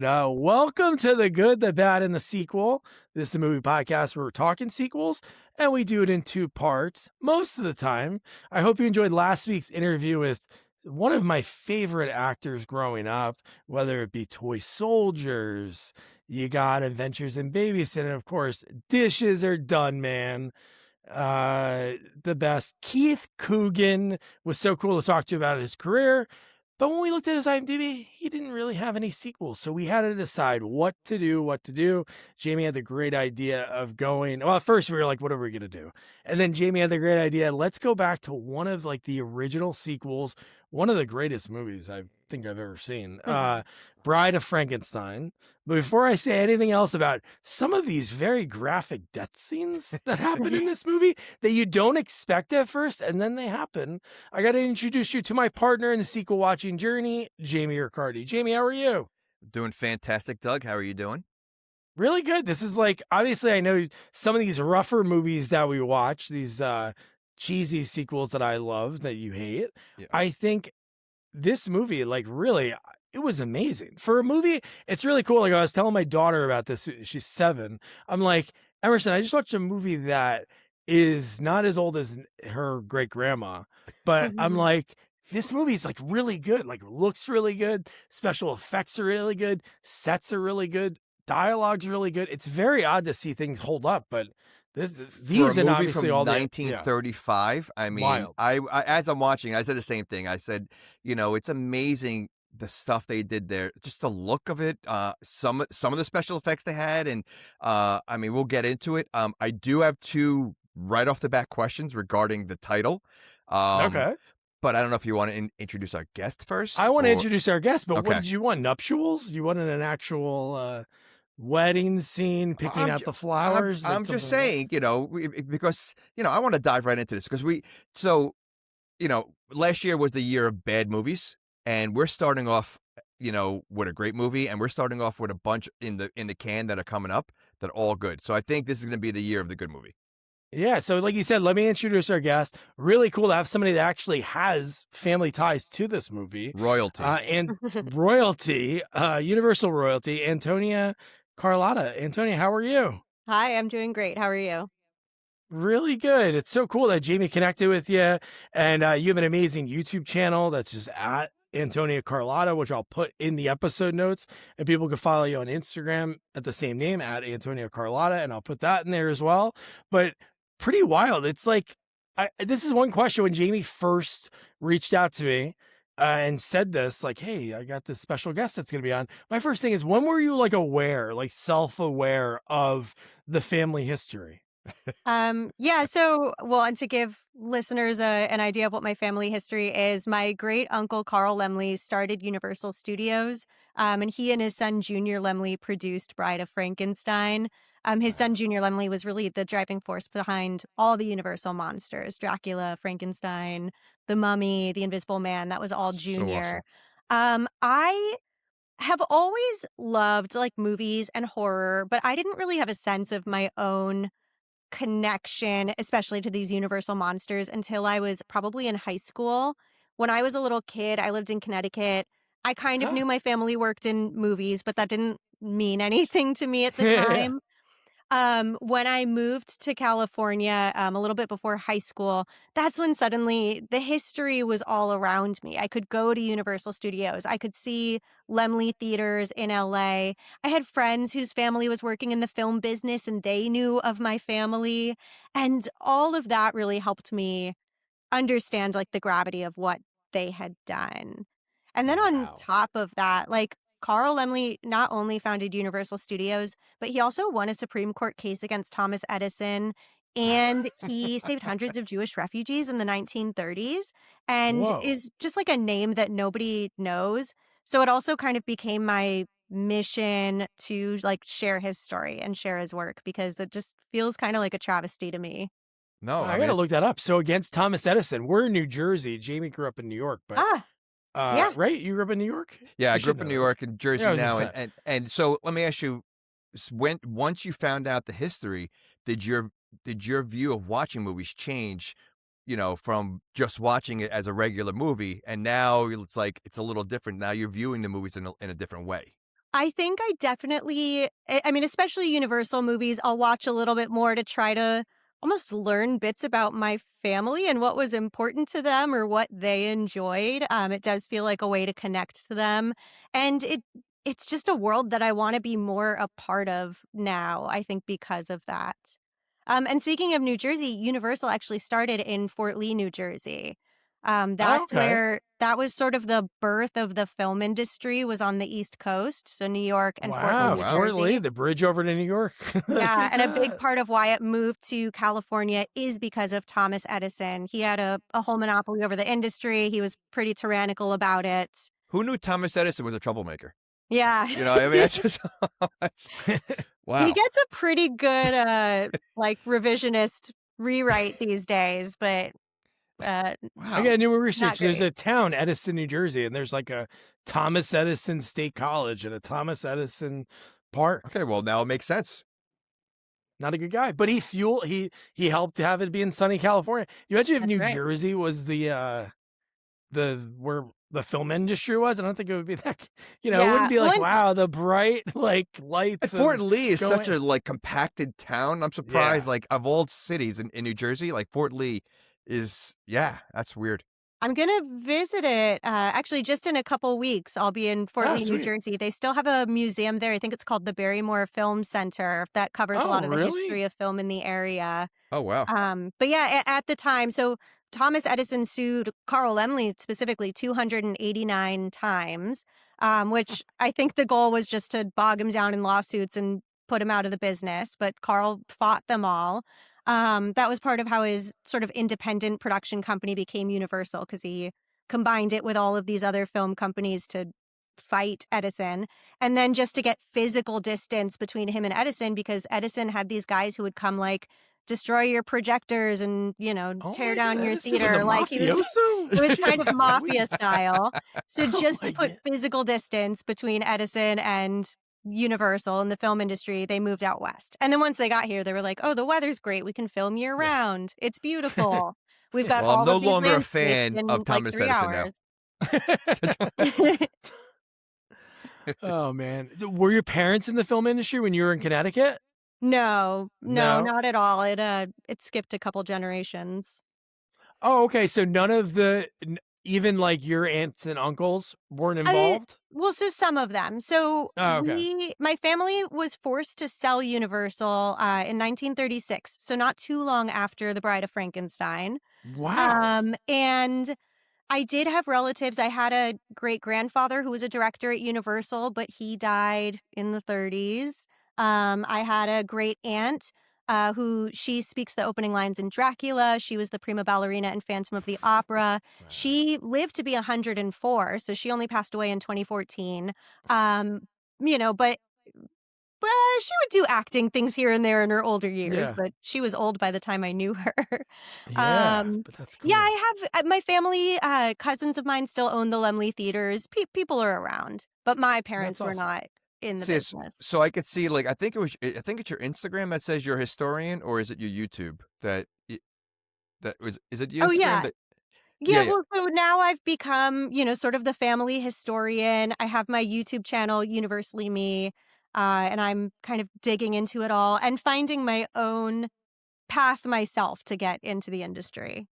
Welcome to The Good, the Bad, and the Sequel. This is a movie podcast where we're talking sequels, and we do it in two parts most of the time. I hope you enjoyed last week's interview with one of my favorite actors growing up, whether it be Toy Soldiers, you got Adventures in Babysitting, and of course, Dishes Are Done, Man. The best. Keith Coogan was so cool to talk to about his career. But when we looked at his IMDb, he didn't really have any sequels. So we had to decide what to do. Jamie had the great idea of going, well, at first we were like, what are we going to do? And then Jamie had the great idea, let's go back to one of like the original sequels, one of the greatest movies I think I've ever seen, Bride of Frankenstein. But before I say anything else about some of these very graphic death scenes that happen in this movie that you don't expect at first, and then they happen, I got to introduce you to my partner in the sequel watching journey, Jamie Riccardi. Jamie, how are you? Doing fantastic, Doug. How are you doing? Really good. This is like, obviously, I know some of these rougher movies that we watch, these cheesy sequels that I love that you hate. Yeah. I think this movie, like, really, it was amazing. For a movie, it's really cool. Like, I was telling my daughter about this. She's 7. I'm like, Emerson, I just watched a movie that is not as old as her great grandma, but I'm like, this movie is like really good. Like, looks really good. Special effects are really good. Sets are really good. Dialogue's really good. It's very odd to see things hold up, but these For a and movie obviously from all the 1935, I mean, wild. I as I'm watching, I said the same thing. I said, it's amazing the stuff they did there, just the look of it, some of the special effects they had, and I mean, we'll get into it. I do have 2 right off the bat questions regarding the title. Okay. But I don't know if you want to introduce our guest first. I want to introduce our guest, but Okay. what did you want? Nuptials? You wanted an actual wedding scene, picking out the flowers? I'm just saying, because, I want to dive right into this because last year was the year of bad movies, and we're starting off, with a great movie, and we're starting off with a bunch in the can that are coming up that are all good. So I think this is going to be the year of the good movie. Yeah, so like you said, let me introduce our guest. Really cool to have somebody that actually has family ties to this movie. Royalty. And royalty, universal royalty, Antonia Carlotta. Antonia, how are you? Hi, I'm doing great. How are you? Really good. It's so cool that Jamie connected with you, and you have an amazing YouTube channel that's just at Antonia Carlotta, which I'll put in the episode notes, and people can follow you on Instagram at the same name at Antonia Carlotta, and I'll put that in there as well. But pretty wild. It's like, this is one question when Jamie first reached out to me and said this, like, hey, I got this special guest that's going to be on. My first thing is, when were you like aware, like self-aware of the family history? And to give listeners an idea of what my family history is, my great uncle Carl Laemmle started Universal Studios, and he and his son Junior Laemmle produced Bride of Frankenstein. His son Junior Laemmle was really the driving force behind all the Universal monsters: Dracula, Frankenstein, the Mummy, the Invisible Man. That was all Junior. I have always loved like movies and horror, but I didn't really have a sense of my own connection, especially to these Universal monsters, until I was probably in high school. When I was a little kid, I lived in Connecticut. I kind of knew my family worked in movies, but that didn't mean anything to me at the time. When I moved to California, a little bit before high school, that's when suddenly the history was all around me. I could go to Universal Studios. I could see Laemmle theaters in LA. I had friends whose family was working in the film business and they knew of my family. And all of that really helped me understand like the gravity of what they had done. And then on Wow. top of that, like Carl Laemmle not only founded Universal Studios, but he also won a Supreme Court case against Thomas Edison, and he saved hundreds of Jewish refugees in the 1930s, and Whoa. is just like a name that nobody knows. So it also kind of became my mission to like share his story and share his work, because it just feels kind of like a travesty to me. No, I got to look that up. So against Thomas Edison, we're in New Jersey. Jamie grew up in New York, but Yeah. right? You grew up in New York? Yeah, I You grew should up in know New that. York and Jersey Yeah, I was now, gonna say. and so let me ask you, once you found out the history, did your view of watching movies change? From just watching it as a regular movie, and now it's like it's a little different. Now you're viewing the movies in a different way. I think I definitely, I mean, especially Universal movies, I'll watch a little bit more to try to almost learn bits about my family and what was important to them or what they enjoyed. It does feel like a way to connect to them. And it's just a world that I want to be more a part of now, I think, because of that. And speaking of New Jersey, Universal actually started in Fort Lee, New Jersey. Oh, That's okay. where that was sort of the birth of the film industry was on the East Coast, so New York and Fort Lee, Wow, New wow. Fort Lee, Jersey. the bridge over to New York. Yeah, and a big part of why it moved to California is because of Thomas Edison. He had a whole monopoly over the industry. He was pretty tyrannical about it. Who knew Thomas Edison was a troublemaker? Yeah. You know, I mean, it's just that's, He wow. gets a pretty good like revisionist rewrite these days, but I Wow. got new not research. There's great. a town, Edison, New Jersey, and there's like a Thomas Edison State College and a Thomas Edison Park. Okay, well now it makes sense. Not a good guy, but he helped to have it be in sunny California. You imagine if That's New right. Jersey was the where the film industry was. I don't think it would be that. You know, it Yeah. wouldn't be Well, like, and wow, the bright like And lights. Fort Of Lee is such going. a like compacted town. I'm surprised, like of all cities in New Jersey, like Fort Lee is that's weird. I'm gonna visit it, actually just in a couple weeks. I'll be in Fort Ah, Lee, New sweet. Jersey. They still have a museum there. I think it's called the Barrymore Film Center that covers a Oh, lot of the history really? of film in the area. Oh wow. But yeah, at the time, so Thomas Edison sued Carl Laemmle specifically 289 times, which I think the goal was just to bog him down in lawsuits and put him out of the business. But Carl fought them all. That was part of how his sort of independent production company became Universal because he combined it with all of these other film companies to fight Edison. And then just to get physical distance between him and Edison, because Edison had these guys who would come like destroy your projectors and, Oh tear my down god, your Edison was a theater. Like mafioso. it was kind of mafia Sweet. style. So Oh just to my put god. physical distance between Edison and Universal and the film industry, they moved out west. And then once they got here, they were like, oh, the weather's great. We can film year Yeah. round. It's beautiful. We've got Well, I'm all no of these longer a landscapes fan in of like Thomas 3 Edison now. hours. Oh man, were your parents in the film industry when you were in Connecticut? No, No. not at all. It skipped a couple generations. Oh, okay. So none of even like your aunts and uncles weren't I involved. Well, so some of them. So Oh, okay. my family was forced to sell Universal in 1936, so not too long after The Bride of Frankenstein. Wow. And I did have relatives. I had a great grandfather who was a director at Universal, but he died in the 30s. I had a great aunt who she speaks the opening lines in Dracula. She was the prima ballerina in Phantom of the Opera. Wow. She lived to be 104, so she only passed away in 2014. But she would do acting things here and there in her older years, Yeah. but she was old by the time I knew her. Yeah, Um, but that's yeah, cool. I have my family, cousins of mine still own the Laemmle theaters. People are around, but my parents That's were awesome. not in the See, business. so I could see like I think it's your Instagram that says you're a historian, or is it your YouTube that was is it your Oh, Instagram yeah. that Yeah, yeah. well, so now I've become, sort of the family historian. I have my YouTube channel, Universally Me, and I'm kind of digging into it all and finding my own path myself to get into the industry.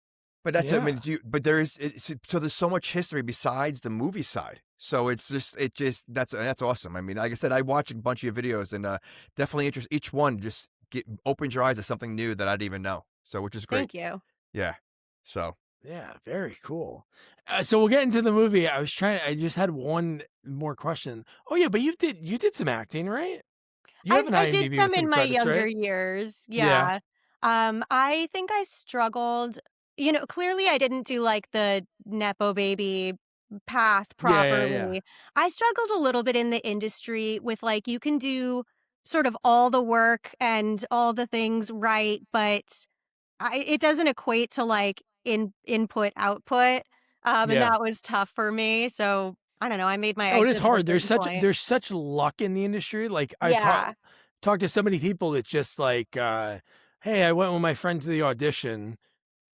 But that's I Yeah. mean, but so there's so much history besides the movie side. So that's awesome. I mean, like I said, I watch a bunch of your videos and definitely interest each one just opens your eyes to something new that I didn't even know. So which is great. Thank you. Yeah. So Yeah, very cool. So we'll get into the movie. I just had one more question. Oh yeah, but you did some acting, right? You have an I did IMDb some with some in my credits, younger right? years. Yeah. Yeah. I think I struggled. Clearly I didn't do like the Nepo baby path Yeah. properly. I struggled a little bit in the industry with like you can do sort of all the work and all the things right, but it doesn't equate to like input output. And Yeah. that was tough for me. So I don't know. I made my Oh, it is exit at a hard. certain point. There's such luck in the industry. Like I've Yeah. talked to so many people that just like, hey, I went with my friend to the audition,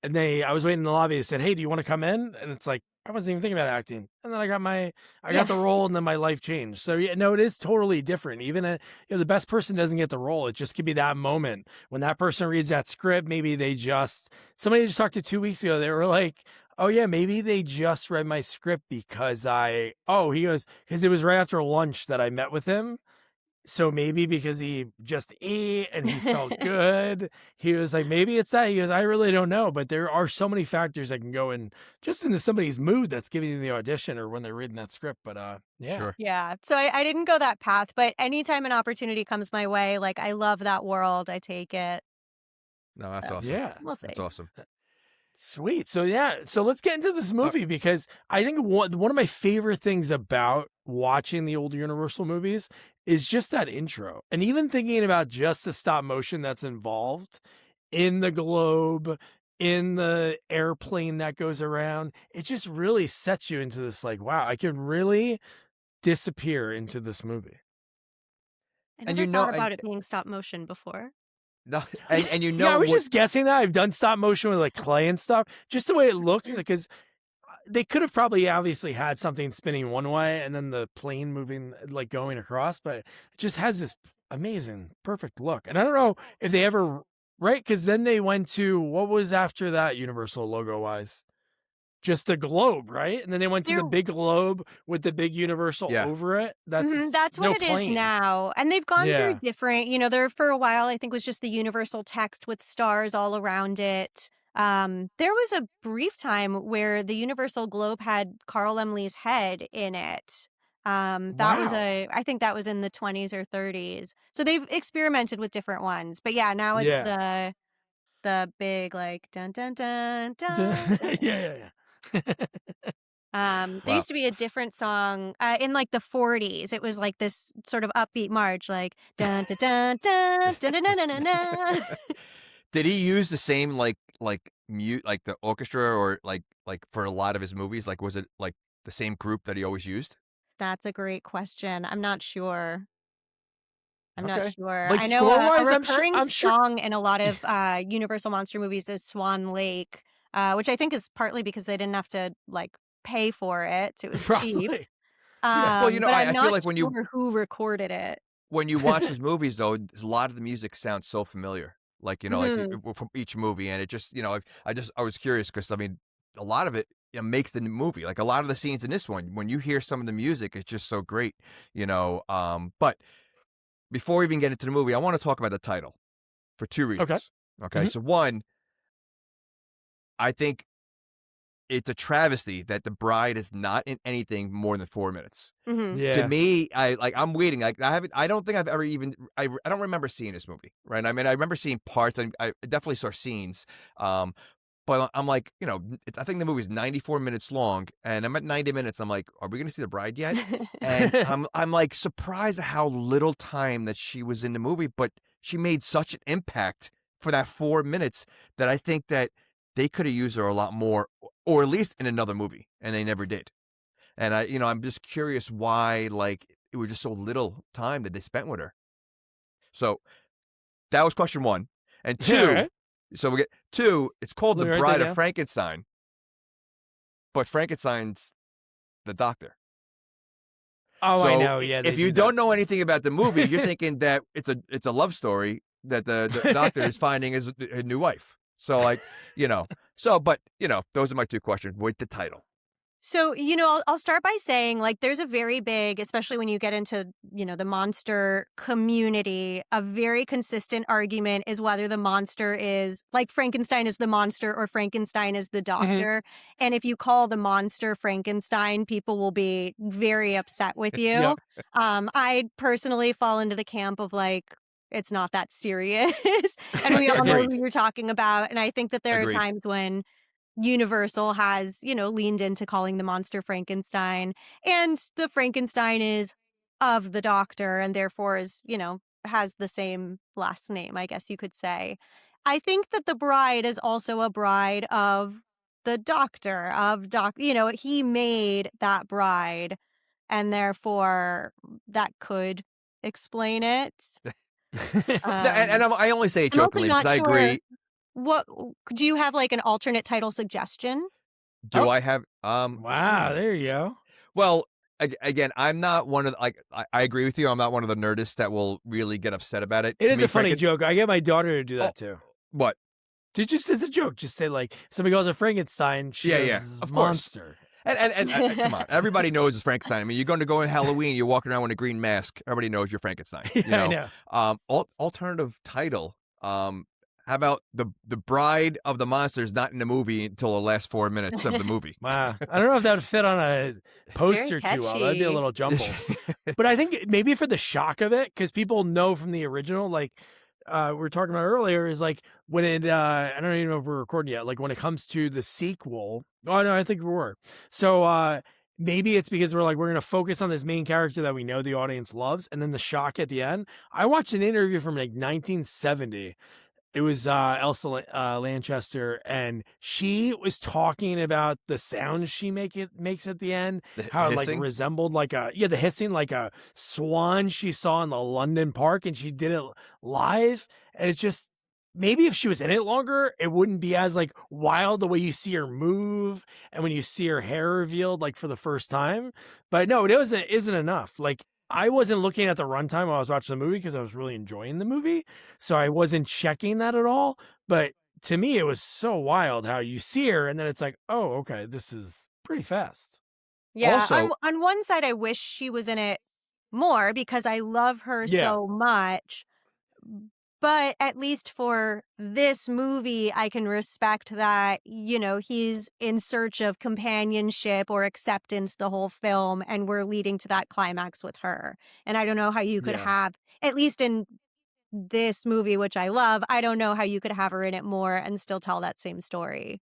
and I was waiting in the lobby. They said, hey, do you want to come in? And it's like, I wasn't even thinking about acting. And then I got the role, and then my life changed. So yeah, no, it is totally different. Even the best person doesn't get the role. It just could be that moment when that person reads that script. Maybe somebody I just talked to 2 weeks ago. They were like, oh yeah, maybe they just read my script because he goes, because it was right after lunch that I met with him. So maybe because he just ate and he felt good, he was like, maybe it's that. He goes, I really don't know, but there are so many factors that can go in just into somebody's mood that's giving you the audition or when they're reading that script. But yeah. Sure. Yeah. So I didn't go that path, but anytime an opportunity comes my way, like I love that world. I take it. No, that's So awesome. Yeah. we'll see. That's awesome. Sweet. So yeah, so let's get into this movie because I think one of my favorite things about watching the old Universal movies is just that intro. And even thinking about just the stop motion that's involved in the globe, in the airplane that goes around, it just really sets you into this like, wow, I could really disappear into this movie. I And never you know, thought about it being stop motion before. no, and you Yeah, I know was what? just guessing that. I've done stop motion with like clay and stuff, just the way it looks, because they could have probably obviously had something spinning one way and then the plane moving, like going across, but it just has this amazing, perfect look. And I don't know if they ever, right? Because then they went to, what was after that Universal logo wise? Just the globe, right? And then they went to There the big globe with the big Universal Yeah. over it. That's what no it is plane. now. And they've gone through Yeah. different, there for a while, I think was just the universal text with stars all around it. There was a brief time where the universal globe had Carl Laemmle's head in it. I think that was in the 20s or 30s. So they've experimented with different ones. But yeah, now it's Yeah. the big like dun dun dun dun. Yeah. There Wow. used to be a different song in like the 40s. It was like this sort of upbeat march, like dun dun dun dun dun dun dun dun dun. Did he use the same like mute like the orchestra or like for a lot of his movies? Like was it like the same group that he always used? That's a great question. I'm not sure. I'm not Okay. sure. Like I know score a wise, recurring I'm sure song in a lot of Universal Monster movies is Swan Lake, which I think is partly because they didn't have to like pay for it. It was cheap. probably. Yeah. Well, you know, But I'm I feel not like sure who recorded it. when you watch his movies though, a lot of the music sounds so familiar. Like, you know, like Mhm. from each movie, and it just, you know, I was curious because I mean, a lot of it makes the movie. Like a lot of the scenes in this one, when you hear some of the music, it's just so great, you know. But before we even get into the movie, I want to talk about the title for two Okay. reasons. Okay, Mhm. so one, I think it's a travesty that The Bride is not in anything more than 4 minutes. Mhm. To Yeah. me, I'm waiting. Like I don't think I've ever even. I don't remember seeing this movie. Right. I mean, I remember seeing parts. I definitely saw scenes. But I'm like, you know, I think the movie's 94 minutes long, and I'm at 90 minutes. I'm like, are we going to see The Bride yet? And I'm like surprised at how little time that she was in the movie, but she made such an impact for that 4 minutes that I think that they could have used her a lot more, or at least in another movie, and they never did. And I'm just curious why, like, it was just so little time that they spent with her. So that was question one. And Yeah. two, Right. so we get two, it's called Let The me write that Bride of down. Frankenstein, but Frankenstein's the doctor. Oh, I So know. Yeah, they if you do that. don't know anything about the movie, you're thinking that it's a love story that the doctor is finding his new wife. So like, but those are my two questions with the title. So, I'll start by saying, like, there's a very big, especially when you get into, the monster community, a very consistent argument is whether the monster is, like, Frankenstein is the monster or Frankenstein is the doctor. And if you call the monster Frankenstein, people will be very upset with you. Yep. I personally fall into the camp of, like, it's not that serious. And we all know Agreed. who you're talking about. And I think that there are Agreed. times when Universal has, leaned into calling the monster Frankenstein, and the Frankenstein is of the doctor and therefore is, has the same last name, I guess you could say. I think that the bride is also a bride of the doctor, he made that bride, and therefore that could explain it. And I only say it I'm also jokingly because not I sure agree. what do you have like an alternate title suggestion? Do I have Wow, there you go. well, again, I'm not one of the, like I agree with you. I'm not one of the nerdists that will really get upset about it. It To is me, a funny joke. I get my daughter to do Oh, that too. what? Just as a joke, just say like somebody goes to Frankenstein, she Yeah, goes yeah, "This of course. monster. And come on, everybody knows it's Frankenstein. I mean, you're going to go in Halloween, you're walking around with a green mask. Everybody knows you're Frankenstein. Yeah, You I know, know. alternative title. How about the Bride of the Monsters not in the movie until the last 4 minutes of the movie? Wow. I don't know if that would fit on a Very poster too well. That'd be a catchy. little jumbled. But I think maybe for the shock of it, because people know from the original, like we were talking about earlier, is like when it I don't even know if we're recording yet, like when it comes to the sequel. Oh no, I think we were. So maybe it's because we're gonna focus on this main character that we know the audience loves, and then the shock at the end. I watched an interview from like 1970. It was Lanchester, and she was talking about the sounds she makes at the end, The how it like hissing? resembled like the hissing like a swan she saw in the London park, and she did it live, and it's just maybe if she was in it longer, it wouldn't be as like wild the way you see her move and when you see her hair revealed like for the first time. But no, it isn't enough. Like I wasn't looking at the runtime while I was watching the movie because I was really enjoying the movie. So I wasn't checking that at all. But to me, it was so wild how you see her and then it's like, oh, okay, this is pretty fast. Yeah, Also, on one side, I wish she was in it more because I love her Yeah. so much. But at least for this movie, I can respect that, he's in search of companionship or acceptance the whole film, and we're leading to that climax with her. And I don't know how you could Yeah. have, at least in this movie, which I love, I don't know how you could have her in it more and still tell that same story.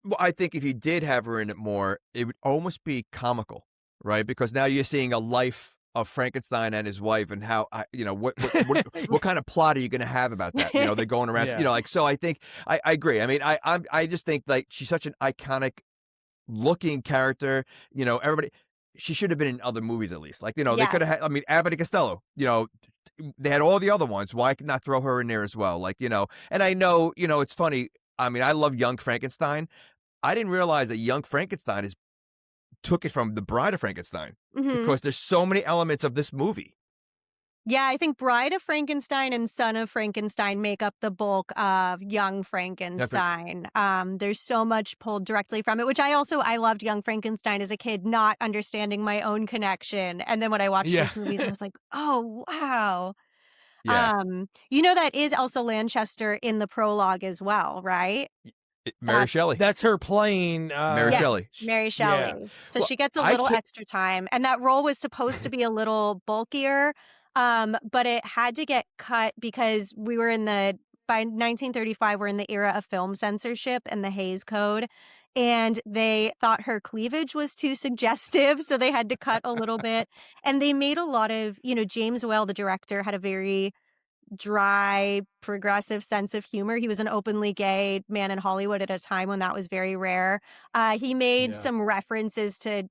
well, I think if you did have her in it more, it would almost be comical, right? Because now you're seeing a life of Frankenstein and his wife, and how what kind of plot are you going to have about that? They're going around, Yeah. like. So I think I agree. I mean, I just think like she's such an iconic looking character. Everybody. She should have been in other movies at least. Like, they Yes. could have had. I mean, Abbott and Costello. They had all the other ones. Why not throw her in there as well? Like, and I know, it's funny. I mean, I love Young Frankenstein. I didn't realize that Young Frankenstein took it from The Bride of Frankenstein Mhm. because there's so many elements of this movie. Yeah, I think Bride of Frankenstein and Son of Frankenstein make up the bulk of Young Frankenstein. There's so much pulled directly from it, which I loved Young Frankenstein as a kid, not understanding my own connection. And then when I watched Yeah. these movies, I was like, oh, wow. Yeah, That is Elsa Lanchester in the prologue as well, right? Mary Shelley. That's her playing Mary Yeah. Shelley. Mary Yeah. Shelley. So Well, she gets a I little can't- extra time. And that role was supposed to be a little bulkier, but it had to get cut because by 1935, we're in the era of film censorship and the Hays Code. And they thought her cleavage was too suggestive, so they had to cut a little bit. And they made a lot of, James Whale, the director, had a very dry, progressive sense of humor. He was an openly gay man in Hollywood at a time when that was very rare. He made Yeah. some references to,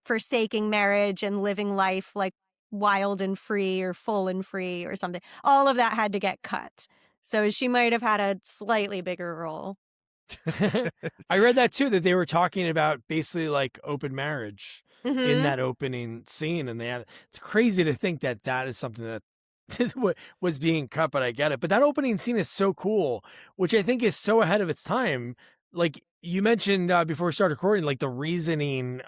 forsaking marriage and living life like wild and free or full and free or something. All of that had to get cut. So she might have had a slightly bigger role. I read that too, that they were talking about basically like open marriage in Mhm. that opening scene. And it's crazy to think that that is something that was being cut, but I get it. But that opening scene is so cool, which I think is so ahead of its time. Like you mentioned before we started recording, like the reasoning,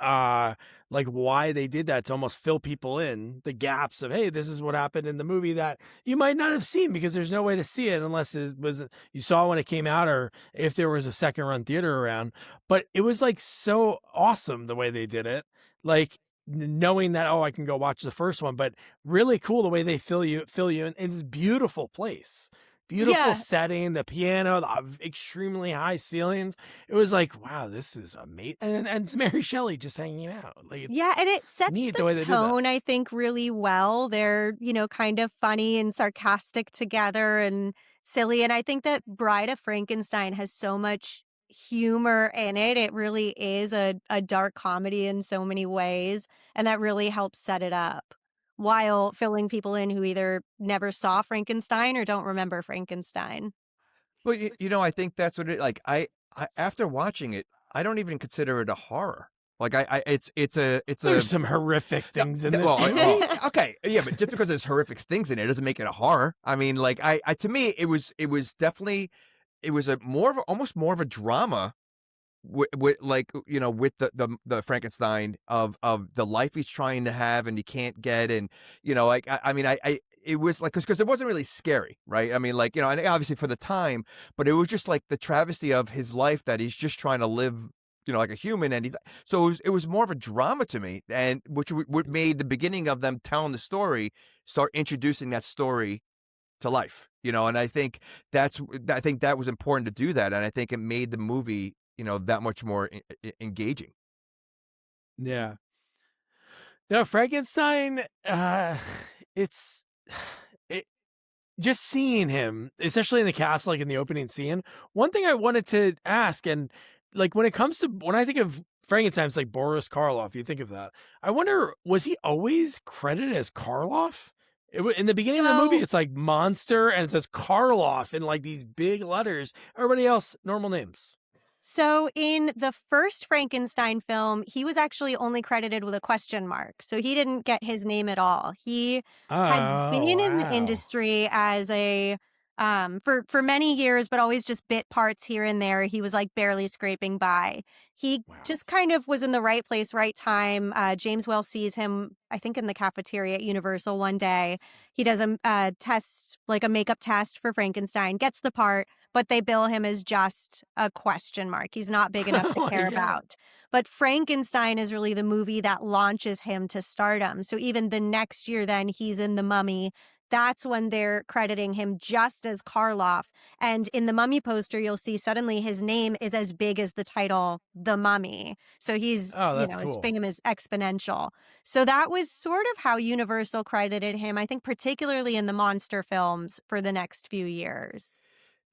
like why they did that to almost fill people in the gaps of, hey, this is what happened in the movie that you might not have seen because there's no way to see it unless it was you saw when it came out or if there was a second run theater around. But it was like so awesome the way they did it. Like knowing that, oh, I can go watch the first one, but really cool the way they fill you in this beautiful place. Beautiful Yeah. setting, the piano, the extremely high ceilings. It was like, wow, this is amazing. And it's Mary Shelley just hanging out. Like, Yeah, and it sets neat the way the they did that. tone, I think, really well. They're, kind of funny and sarcastic together and silly. And I think that Bride of Frankenstein has so much humor in it. It really is a dark comedy in so many ways. And that really helps set it up while filling people in who either never saw Frankenstein or don't remember Frankenstein. But I think that's what it like. I after watching it, I don't even consider it a horror. Like it's a There's some horrific no, things in this well, movie. okay, yeah, but just because there's horrific things in it doesn't make it a horror. I mean, like I to me it was definitely it was a more of almost more of a drama with like with the Frankenstein of the life he's trying to have and he can't get and like I mean I it was like because it wasn't really scary, right? I mean, like and obviously for the time, but it was just like the travesty of his life that he's just trying to live like a human, and he's so it was more of a drama to me, and which what made the beginning of them telling the story start introducing that story to life, and I think that was important to do that, and I think it made the movie, that much more engaging. Yeah. No, Frankenstein, it's it, just seeing him, especially in the castle, like in the opening scene. One thing I wanted to ask, and like when it comes to when I think of Frankenstein, it's like Boris Karloff. You think of that. I wonder, was he always credited as Karloff? In the beginning of the movie, So it's like monster, and it says Karloff in like these big letters. Everybody else, normal names. So in the first Frankenstein film, he was actually only credited with a question mark. So he didn't get his name at all. He had Oh been in the wow! industry as a for many years, but always just bit parts here and there. He was like barely scraping by. He Wow. just kind of was in the right place, right time. James Whale sees him, I think, in the cafeteria at Universal one day. He does a test, like a makeup test for Frankenstein, gets the part, but they bill him as just a question mark. He's not big enough to Oh my care god! about. But Frankenstein is really the movie that launches him to stardom. So even the next year, then he's in The Mummy. That's when they're crediting him just as Karloff. And in the Mummy poster, you'll see suddenly his name is as big as the title, The Mummy. So he's, Oh, that's his cool. fame is exponential. So that was sort of how Universal credited him, I think, particularly in the monster films for the next few years.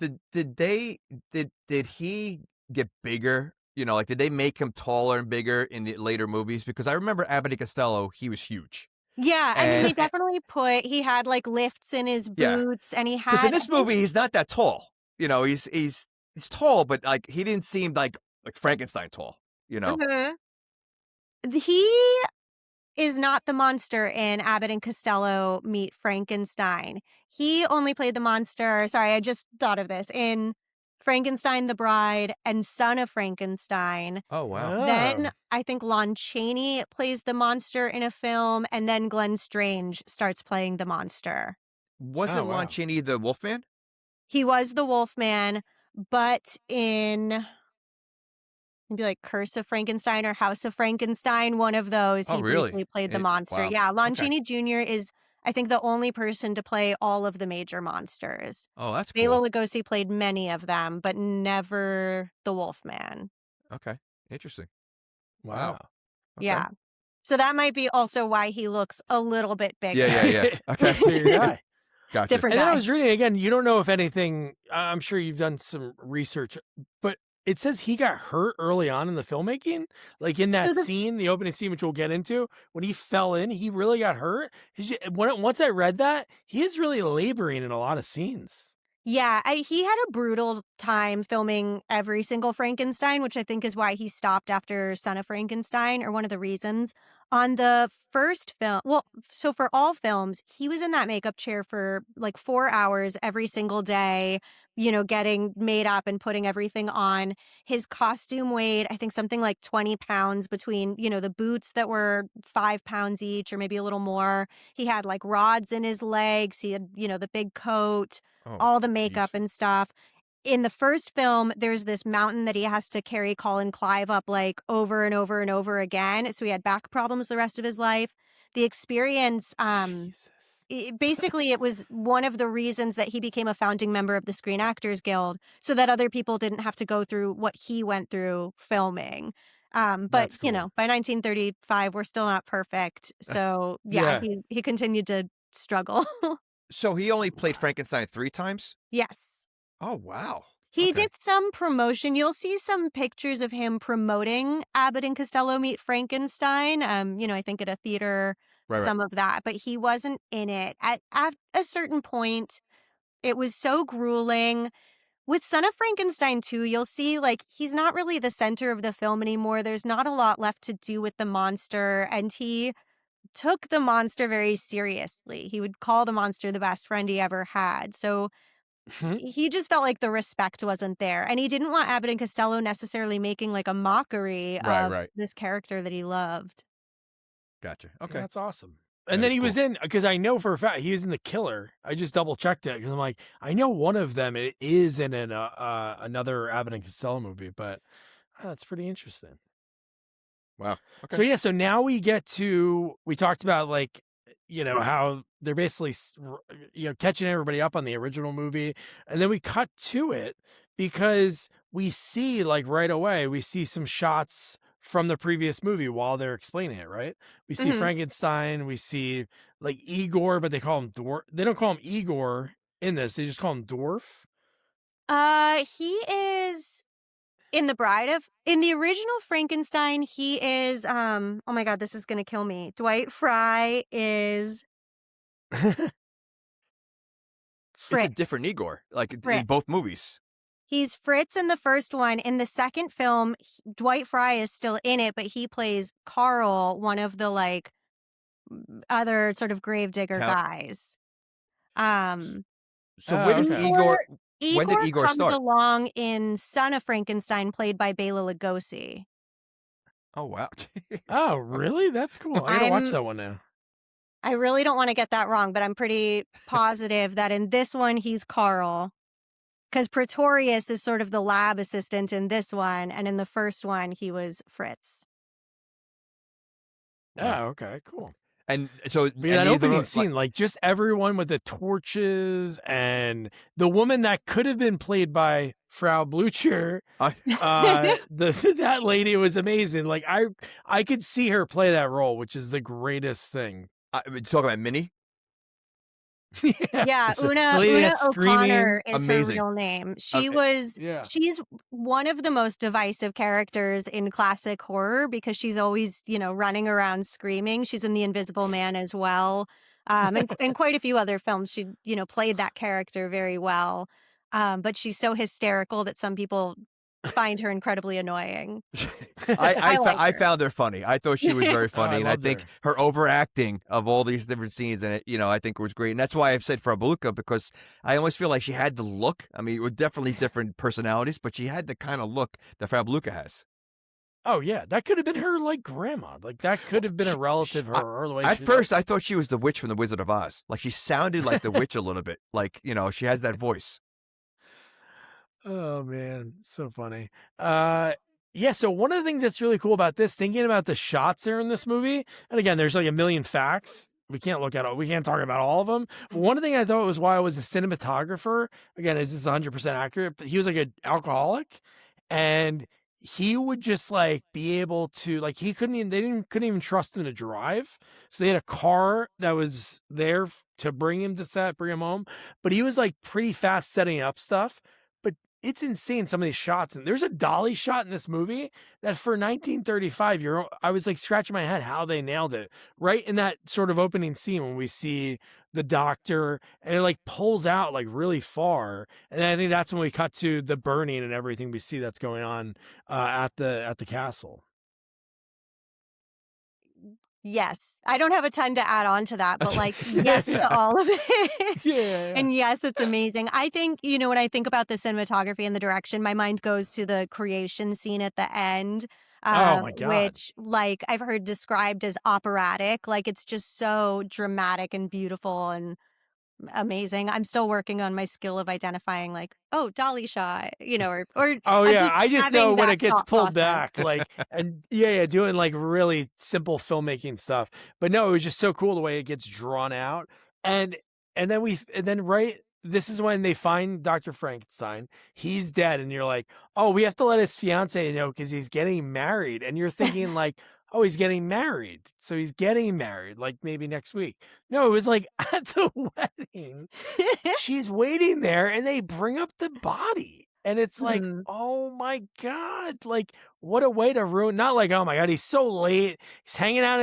Did they did he get bigger? Like did they make him taller and bigger in the later movies? Because I remember Abbott and Costello, he was huge. Yeah, I mean, And, they definitely he had, like, lifts in his yeah, boots, and he because in had, I this think. movie he's not that tall. He's tall, but like he didn't seem like Frankenstein tall. You know. Mhm. He is not the monster in Abbott and Costello Meet Frankenstein. He only played the monster, sorry, I just thought of this, in Frankenstein the Bride and Son of Frankenstein. Oh wow. Then Oh. I think Lon Chaney plays the monster in a film, and then Glenn Strange starts playing the monster. Oh Wasn't Lon wow. Chaney the Wolfman? He was the Wolfman, but in maybe like Curse of Frankenstein or House of Frankenstein, one of those, Oh he really? briefly played the monster. Wow. Yeah, Lon Okay. Chaney Jr. is, I think, the only person to play all of the major monsters. Oh, that's Bela cool. Lugosi played many of them, but never the Wolfman. Okay. Interesting. Wow. Wow. Okay. Yeah. So that might be also why he looks a little bit Yeah, bigger. yeah, yeah. Okay. Bigger guy. Gotcha. Different And then I guy. was reading again, you don't know if anything, I'm sure you've done some research, but it says he got hurt early on in the filmmaking. Like in that So the scene, the opening scene, which we'll get into, when he fell in, he really got hurt. Once I read that, he is really laboring in a lot of scenes. Yeah, he had a brutal time filming every single Frankenstein, which I think is why he stopped after Son of Frankenstein, or one of the reasons. On the first film, well, so for all films, he was in that makeup chair for like 4 hours every single day, getting made up and putting everything on. His costume weighed, I think, something like 20 pounds between, the boots that were 5 pounds each, or maybe a little more. He had like rods in his legs. He had, the big coat, Oh, all the makeup jeez. and stuff. In the first film, there's this mountain that he has to carry Colin Clive up like over and over and over again. So he had back problems the rest of his life. The experience, Jesus. basically, it was one of the reasons that he became a founding member of the Screen Actors Guild, so that other people didn't have to go through what he went through filming. But That's cool. by 1935, we're still not perfect. So yeah, Yeah. he continued to struggle. So he only Wow. played Frankenstein 3 times? Yes. Oh, wow. He Okay. did some promotion. You'll see some pictures of him promoting Abbott and Costello Meet Frankenstein. I think at a theater, Right, right. some of that, but he wasn't in it. At a certain point, it was so grueling. With Son of Frankenstein 2, you'll see, like, he's not really the center of the film anymore. There's not a lot left to do with the monster, and he took the monster very seriously. He would call the monster the best friend he ever had. So he just felt like the respect wasn't there. And he didn't want Abbott and Costello necessarily making like a mockery of Right. this character that he loved. Gotcha. Yeah, Okay. that's awesome. That And then is he was cool. in, because I know for a fact he was in The Killer. I just double checked it because I'm like, I know one of them it is in another Abbott and Costello movie, but that's pretty interesting. Wow. Okay. So yeah, so now we talked about like, how they're basically, catching everybody up on the original movie. And then we cut to it because we see like right away, we see some shots from the previous movie while they're explaining it, right? We see Mhm. Frankenstein, we see like Igor, but they call him Dwarf. They don't call him Igor in this. They just call him Dwarf. He is in the original Frankenstein, he is oh my god, this is gonna kill me. Dwight Fry is It's a Fritz. different Igor, like in Fritz. both movies. He's Fritz in the first one. In the second film, Dwight Fry is still in it, but he plays Carl, one of the like other sort of gravedigger Count- guys. Um, So Oh, when did okay. Igor? When did Igor comes start? along in Son of Frankenstein, played by Bela Lugosi. Oh wow. Oh, really? That's cool. I gotta watch that one now. I really don't want to get that wrong, but I'm pretty positive that in this one he's Carl. Because Pretorius is sort of the lab assistant in this one, and in the first one he was Fritz. Oh, okay, cool. And so But yeah, that any of them, opening scene, like just everyone with the torches and the woman that could have been played by Frau Blucher, that lady was amazing. Like I could see her play that role, which is the greatest thing. talk about Minnie. Yeah, So- Una the lady that's O'Connor is Amazing. her real name. Yeah. She's one of the most divisive characters in classic horror because she's always, running around screaming. She's in The Invisible Man as well. And in quite a few other films, she, played that character very well. But she's so hysterical that some people find her incredibly annoying. I found her funny. I thought she was very funny, I and I loved think her overacting of all these different scenes, and I think it was great. And that's why I've said Frau Blucher, because I almost feel like she had the look. I mean, it was definitely different personalities, but she had the kind of look that Frau Blucher has. Oh yeah, that could have been her like grandma. Like that could have been a relative of her. Or the way At she first, looks. I thought she was the witch from the Wizard of Oz. Like she sounded like the witch a little bit. Like she has that voice. Oh man, so funny. Yeah, so one of the things that's really cool about this, thinking about the shots there in this movie, and again, there's like a million facts. We can't talk about all of them. But one thing I thought was why I was a cinematographer, again, is this 100% accurate? But he was like an alcoholic, and he would just like be able to like couldn't even trust him to drive. So they had a car that was there to bring him to set, bring him home, but he was like pretty fast setting up stuff. It's insane, some of these shots. And there's a dolly shot in this movie that for 1935, I was like scratching my head how they nailed it. Right in that sort of opening scene when we see the doctor and it like pulls out like really far. And I think that's when we cut to the burning and everything we see that's going on at the castle. Yes. I don't have a ton to add on to that, but like, yes to all of it. Yeah. And yes, it's amazing. I think, when I think about the cinematography and the direction, my mind goes to the creation scene at the end. Oh my God. Which like I've heard described as operatic. Like it's just so dramatic and beautiful and amazing. I'm still working on my skill of identifying like, oh, dolly shot, or oh yeah, I just know having when that it gets thought pulled process. back, like, and yeah, doing like really simple filmmaking stuff. But no, it was just so cool the way it gets drawn out, and then right, this is when they find Dr. Frankenstein. He's dead, and you're like, oh, we have to let his fiance know because he's getting married, and you're thinking like, oh, he's getting married. So he's getting married, like maybe next week. No, it was like at the wedding. She's waiting there and they bring up the body. And it's like, Mhm. oh my God, like what a way to ruin, not like, oh my God, he's so late. He's hanging out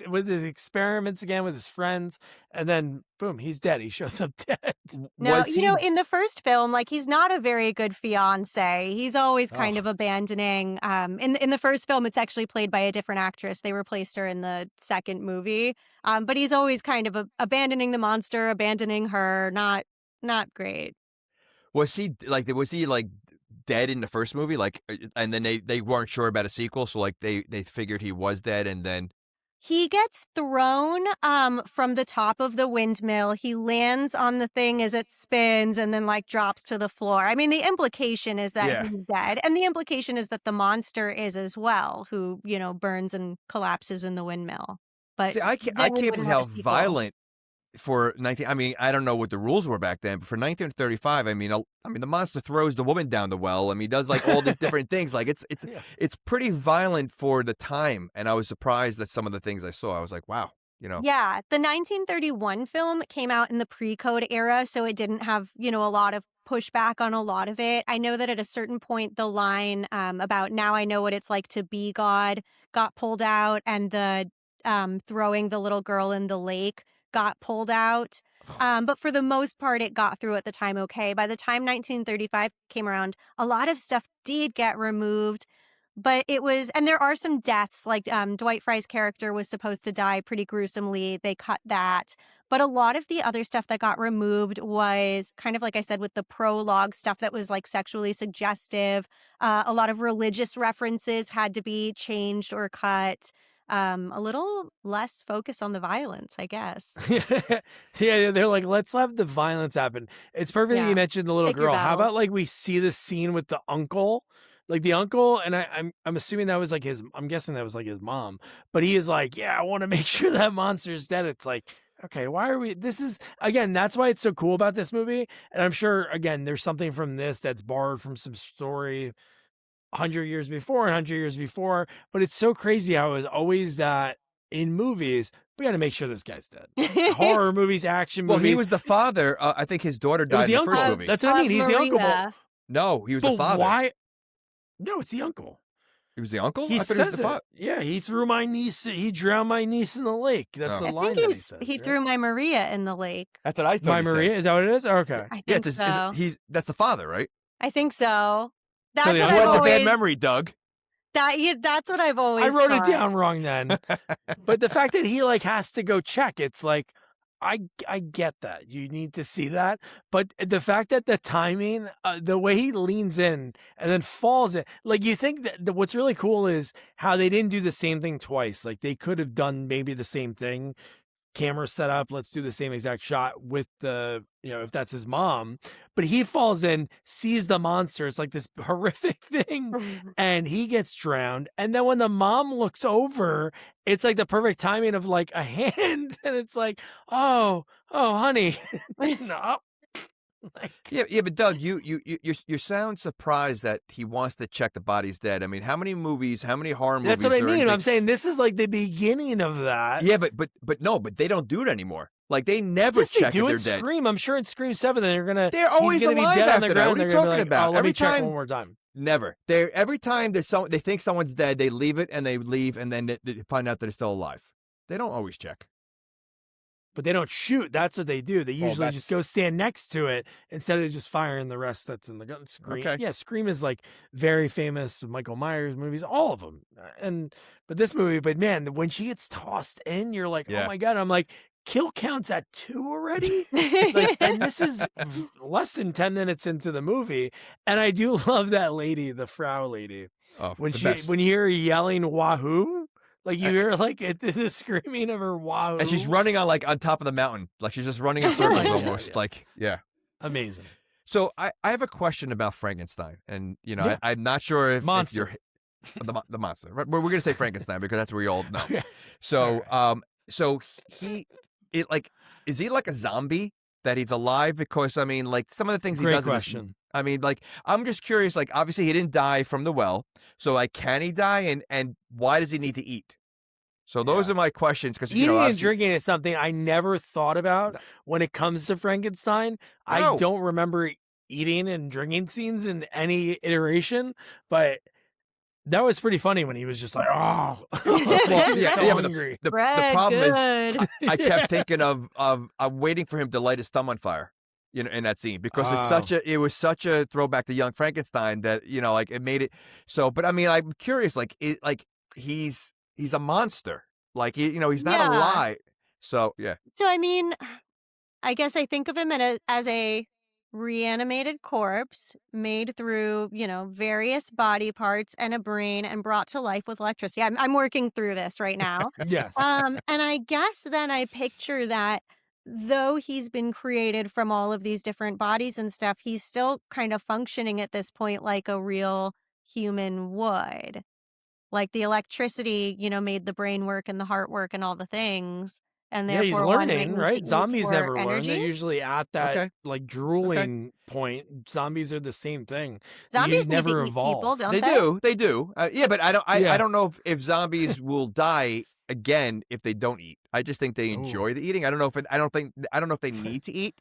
with his experiments again with his friends. And then boom, he's dead. He shows up dead. No, Was he? in the first film, like, he's not a very good fiancé. He's always kind Oh, of abandoning. In the first film, it's actually played by a different actress. They replaced her in the second movie. But he's always kind of abandoning the monster, abandoning her. Not great. Was he like? Was he like dead in the first movie? Like, and then they weren't sure about a sequel, so like they figured he was dead, and then He gets thrown from the top of the windmill. He lands on the thing as it spins and then like drops to the floor. I mean, the implication is that yeah. he's dead. And the implication is that the monster is as well, who, burns and collapses in the windmill. But See, I then we can't wouldn't believe have how a sequel. violent for 19. I mean, I don't know what the rules were back then, but for 1935, I mean, the monster throws the woman down the well. I mean, he does like all these different things. Like yeah. it's pretty violent for the time, and I was surprised at some of the things I saw. I was like, wow, Yeah, the 1931 film came out in the pre-code era, so it didn't have, a lot of pushback on a lot of it. I know that at a certain point, the line about now I know what it's like to be God got pulled out, and the throwing the little girl in the lake got pulled out. But for the most part, it got through at the time okay. By the time 1935 came around, a lot of stuff did get removed. But it was, and there are some deaths, like Dwight Fry's character was supposed to die pretty gruesomely. They cut that. But a lot of the other stuff that got removed was kind of like I said, with the prologue stuff that was like sexually suggestive. A lot of religious references had to be changed or cut. A little less focus on the violence, I guess. Yeah, they're like, let's have the violence happen. It's perfect that Yeah. you mentioned the little Pick your girl. How battles. about like we see the scene with the uncle? Like the uncle, and I'm assuming that was like I'm guessing that was like his mom. But he is like, yeah, I want to make sure that monster's dead. It's like, okay, why are we this is again, that's why it's so cool about this movie. And I'm sure again, there's something from this that's borrowed from some story 100 years before and 100 years before, but it's so crazy how it was always that in movies, we got to make sure this guy's dead. Horror movies, action Well, movies. he was the father. I think his daughter It was died the in the first uncle. movie. That's what I mean. He's the uncle. Maria. No, he was the But father. why? No, it's the uncle. He was the uncle. He I thought he was says the father. it. Yeah, he threw my niece. He drowned my niece in the lake. That's Oh. the I line think that he says. he right? threw my Maria in the lake. That's what I thought. My he said. Maria. Is that what it is? Okay. I Yeah, think so. that's the father, right? I think so. That's the what You I've have a bad always. memory, Doug. That's what I've always. I wrote it thought. down wrong then. But the fact that he like has to go check, it's like I get that. You need to see that. But the fact that the timing, the way he leans in and then falls in, like you think that what's really cool is how they didn't do the same thing twice. Like they could have done maybe the same thing. Camera set up, let's do the same exact shot with the, if that's his mom, but he falls in, sees the monster. It's like this horrific thing, and he gets drowned. And then when the mom looks over, it's like the perfect timing of like a hand, and it's like, oh, honey, no. Like, Yeah, but Doug, you sound surprised that he wants to check the body's dead. I mean, how many horror movies? that's what I or mean. anything- I'm saying this is like the beginning of that. Yeah, but no, but they don't do it anymore. Like they never Yes, they check if do they're in dead. Scream. I'm sure in Scream 7 They're he's always gonna be alive dead on after the that. ground. What are you They're gonna be talking like, about? oh, let Every me check time- one more time. Never. Every time they think someone's dead, they leave it and they leave, and then they find out that they're still alive. They don't always check. But they don't shoot. That's what they do. They usually just go stand next to it instead of just firing the rest that's in the gun. Scream. Okay. Yeah, Scream is like very famous. Michael Myers movies, all of them. But this movie, but man, when she gets tossed in, you're like, Yeah. oh my God. I'm like, kill count's at 2 already? Like, and this is less than 10 minutes into the movie. And I do love that lady, the Frau lady. Oh, When the she best. when you hear her yelling wahoo, like you hear like the screaming of her wahoo. And she's running on top of the mountain, like she's just running in circles Yeah, almost. yeah. Like, yeah. Amazing. So I have a question about Frankenstein, and Yeah. I'm not sure if Monster. you're the monster. Right? We're gonna say Frankenstein because that's what we all know. Okay. So All so is he like a zombie that he's alive? Because I mean, like some of the things he Great does. question. I mean, like I'm just curious. Like obviously he didn't die from the well, so like can he die, and why does he need to eat? So those Yeah. are my questions. Because Eating and obviously- drinking is something I never thought about when it comes to Frankenstein. I No. don't remember eating and drinking scenes in any iteration, but that was pretty funny when he was just like, oh, Well, he's yeah, so yeah, but hungry. the Bread, problem is good. I kept thinking of I'm waiting for him to light his thumb on fire, in that scene because Oh. it was such a throwback to Young Frankenstein that like it made it so. But I mean, I'm curious, he's a monster, like he's not Yeah. alive. So yeah, So, I mean, I guess I think of him as a reanimated corpse made through, various body parts and a brain and brought to life with electricity. I'm working through this right now. Yes. And I guess then I picture that though he's been created from all of these different bodies and stuff, he's still kind of functioning at this point like a real human would. Like the electricity, made the brain work and the heart work and all the things. And Yeah, he's therefore one might learning, need to right? eat Zombies for never learn. They're energy. usually at that okay, like okay. drooling point. Zombies are the same thing. You Zombies need to never eat people, evolve. don't They they? do, they do. Yeah, but I Yeah. don't know if zombies will die again if they don't eat. I just think they enjoy the eating. I don't know if they need to eat.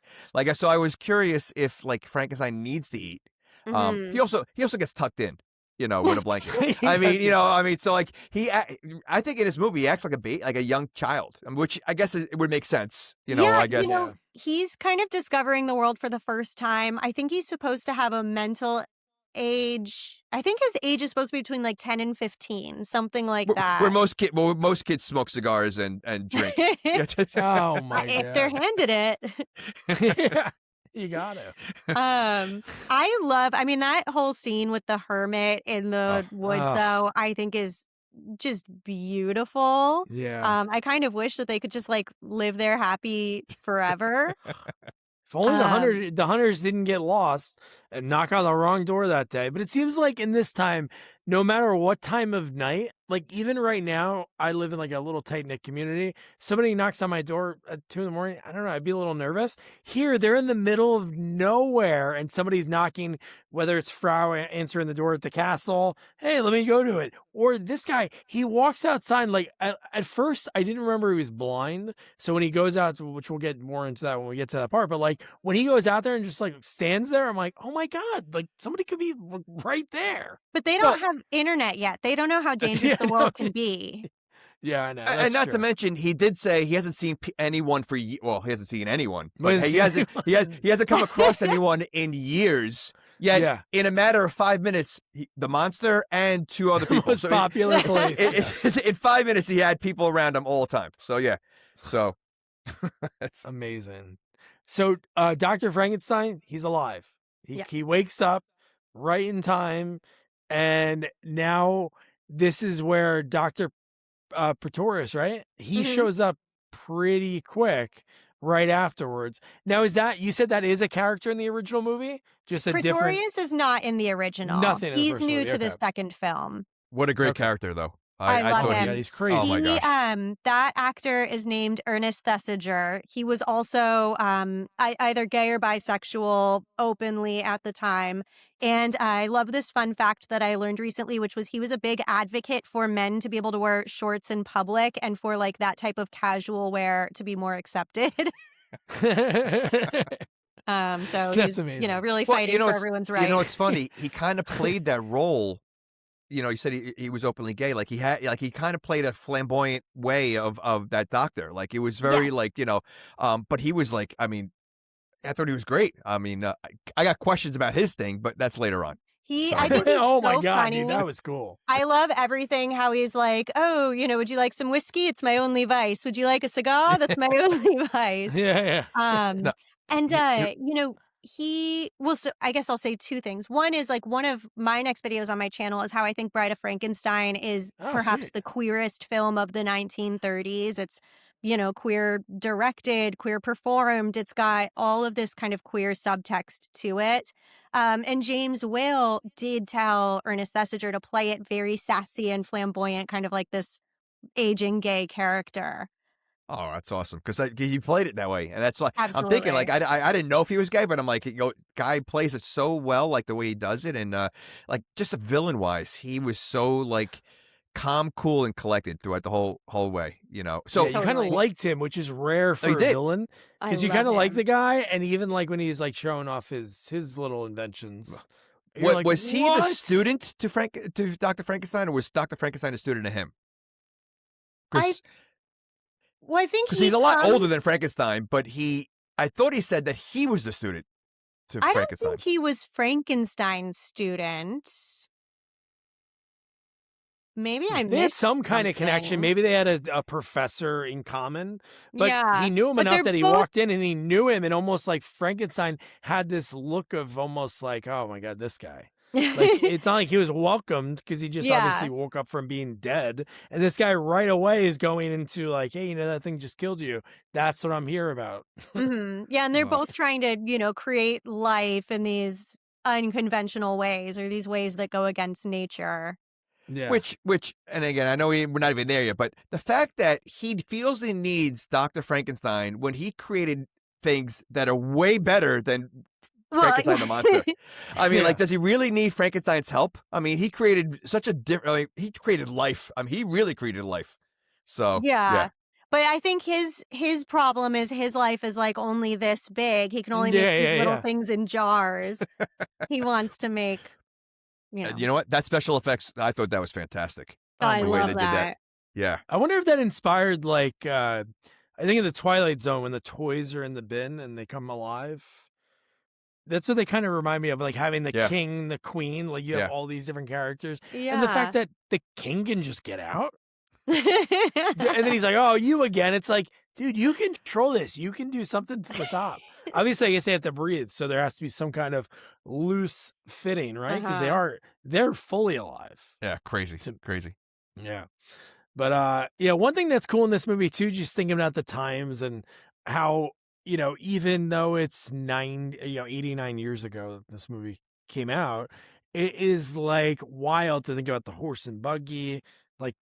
So I was curious if like Frankenstein needs to eat. Mhm. He also gets tucked in, with a blanket. He I mean, does get so like I think in this movie he acts like a young child, which I guess it would make sense. Yeah, I guess. Yeah. he's kind of discovering the world for the first time. I think he's supposed to have a mental age. I think his age is supposed to be between like 10 and 15, something like that. Where most kids smoke cigars and drink. Oh my If they're god. handed it. Yeah, you gotta. I mean, that whole scene with the hermit in the woods, Oh. though, I think is just beautiful. Yeah. I kind of wish that they could just like live there happy forever. If only the hunters didn't get lost and knock on the wrong door that day. But it seems like in this time, no matter what time of night, like even right now, I live in like a little tight knit community. Somebody knocks on my door at 2 a.m. I don't know. I'd be a little nervous. Here, they're in the middle of nowhere, and somebody's knocking. Whether it's Frau answering the door at the castle, hey, let me go to it. Or this guy, he walks outside. Like at first, I didn't remember he was blind. So when he goes out, which we'll get more into that when we get to that part, but like when he goes out there and just like stands there, I'm like, oh my god, like somebody could be right there. But they don't have internet yet. They don't know how dangerous the world can be. Yeah, I know. And not to true. mention, he did say he hasn't seen anyone for well, he hasn't seen anyone, but Hasn't he hasn't seen he hasn't come across anyone in years. Yet, Yeah. in a matter of 5 minutes, the monster and 2 other people. Most popular place. In 5 minutes, he had people around him all the time. So yeah, so That's amazing. So Dr. Frankenstein, he's alive. Yes. He wakes up right in time, and now this is where Dr. Pretorius, right? He Mhm. shows up pretty quick right afterwards. Now, is that, you said that is a character in the original movie? Just a different. Pretorius is not in the original. Nothing in the He's first new movie, to the okay. second film. what a great Okay. character, though. I love thought him. Yeah, he's crazy. Oh my gosh. That actor is named Ernest Thesiger. He was also either gay or bisexual openly at the time. And I love this fun fact that I learned recently, which was he was a big advocate for men to be able to wear shorts in public and for like that type of casual wear to be more accepted. So That's he's, amazing. really Well, fighting for everyone's right. It's funny. He kind of played that role. He said he was openly gay. Like he kind of played a flamboyant way of that doctor. Like it was very but he was like, I mean, I thought he was great. I mean, I got questions about his thing, but that's later on. I think he's Oh my so god, funny. dude, that was cool. I love everything how he's like, oh, would you like some whiskey? It's my only vice. Would you like a cigar? That's my only vice. Yeah. No, And, you- so I guess I'll say two things. One is like one of my next videos on my channel is how I think Bride of Frankenstein is Oh, perhaps sweet. the queerest film of the 1930s. It's, queer directed, queer performed. It's got all of this kind of queer subtext to it. And James Whale did tell Ernest Thesiger to play it very sassy and flamboyant, kind of like this aging gay character. Oh, that's awesome because he played it that way, and that's like I'm thinking like Absolutely. I didn't know if he was gay, but I'm like, guy plays it so well, like the way he does it, and like just the villain wise, he was so like calm, cool, and collected throughout the whole way. You know, so yeah, you kind of Totally. liked him, which is rare for you a did. villain, I because you love kind of like him. the guy, and even like when he's like showing off his little inventions, you're like, Was he the what? student to Dr. Frankenstein, or was Dr. Frankenstein a student to him? I well, I think Because he he's a lot comes. older than Frankenstein, but I thought he said that he was the student to I don't Frankenstein. think he was Frankenstein's student. Maybe I They had missed some kind of connection. something. Maybe they had a professor in common, but Yeah, he knew him but enough they're that he both. walked in and he knew him, and almost like Frankenstein had this look of almost like, oh my God, this guy. Like, it's not like he was welcomed, because he just Yeah. obviously woke up from being dead. And this guy right away is going into like, hey, that thing just killed you. That's what I'm here about. Yeah, and they're Wow. both trying to create life in these unconventional ways, or these ways that go against nature. Yeah. Which, and again, I know we're not even there yet, but the fact that he feels he needs Dr. Frankenstein when he created things that are way better than Frankenstein the monster. I mean, Yeah. like, does he really need Frankenstein's help? I mean, he created such a different. I mean, he created life. I mean, he really created life. So Yeah. But I think his problem is his life is like only this big. He can only make these little things in jars. He wants to make, You know what? That special effects, I thought that was fantastic. I the way love they did that. that. Yeah. I wonder if that inspired, like, I think in the Twilight Zone, when the toys are in the bin and they come alive. That's what they kind of remind me of, like having the Yeah. king, the queen, like you have Yeah. all these different characters. Yeah. And the fact that the king can just get out. And then he's like, oh, you again. It's like, dude, you can control this. You can do something to the top. Obviously, I guess they have to breathe. So there has to be some kind of loose fitting, right? Because they're fully alive. Yeah. Crazy. Crazy. Yeah. But yeah, one thing that's cool in this movie too, just thinking about the times and how, even though it's 89 years ago this movie came out, it is like wild to think about the horse and buggy, like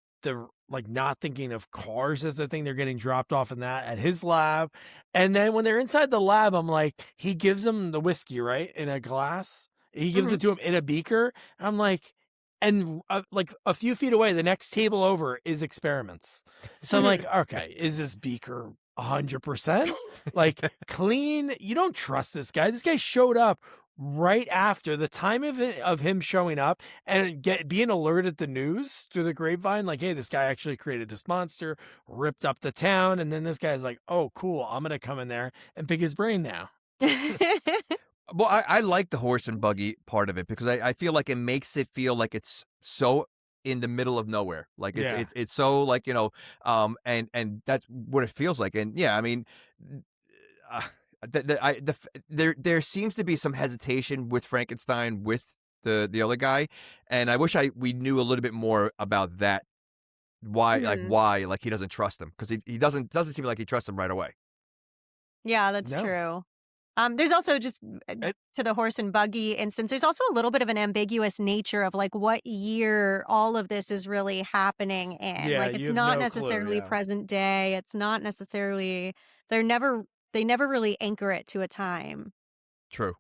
not thinking of cars as the thing. They're getting dropped off in that at his lab. And then when they're inside the lab, I'm like, he gives them the whiskey, right? In a glass. He gives it to him in a beaker. I'm like, and like a few feet away, the next table over is experiments. So I'm like, okay, is this beaker 100% like clean? You don't trust this guy. This guy showed up right after the time of him showing up and being alerted the news through the grapevine, like, hey, this guy actually created this monster, ripped up the town. And then this guy's like, oh, cool, I'm going to come in there and pick his brain now. Well, I like the horse and buggy part of it because I feel like it makes it feel like it's so in the middle of nowhere. Like it's so like, and that's what it feels like. And yeah, I mean, there seems to be some hesitation with Frankenstein with the other guy, and I wish we knew a little bit more about that. Why he doesn't trust him, because he doesn't seem like he trusts him right away. Yeah, that's true. There's also just to the horse and buggy instance, there's also a little bit of an ambiguous nature of like what year all of this is really happening in. Yeah, like it's not necessarily present day. It's not necessarily they never really anchor it to a time. True.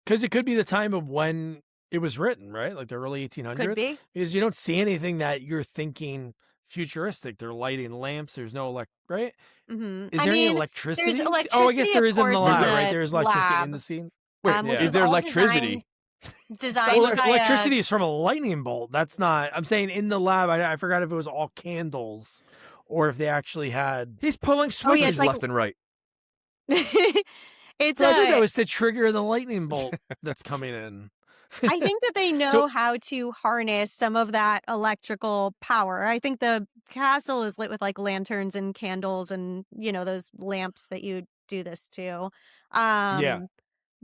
Because it could be the time of when it was written, right? Like the early 1800s. Could be. Because you don't see anything that you're thinking futuristic. They're lighting lamps. There's no right? Mm-hmm. Is there any electricity? There's electricity? Oh, I guess there is in the lab, in right? There's electricity lab. in the scene. Wait, is there electricity? Designed Well, by electricity is from a lightning bolt. That's not. I'm saying in the lab. I forgot if it was all candles or if they actually had. He's pulling switches left and right. It's I think that was to trigger the lightning bolt that's coming in. I think that they know how to harness some of that electrical power. I think the castle is lit with like lanterns and candles and, those lamps that you do this to. Yeah.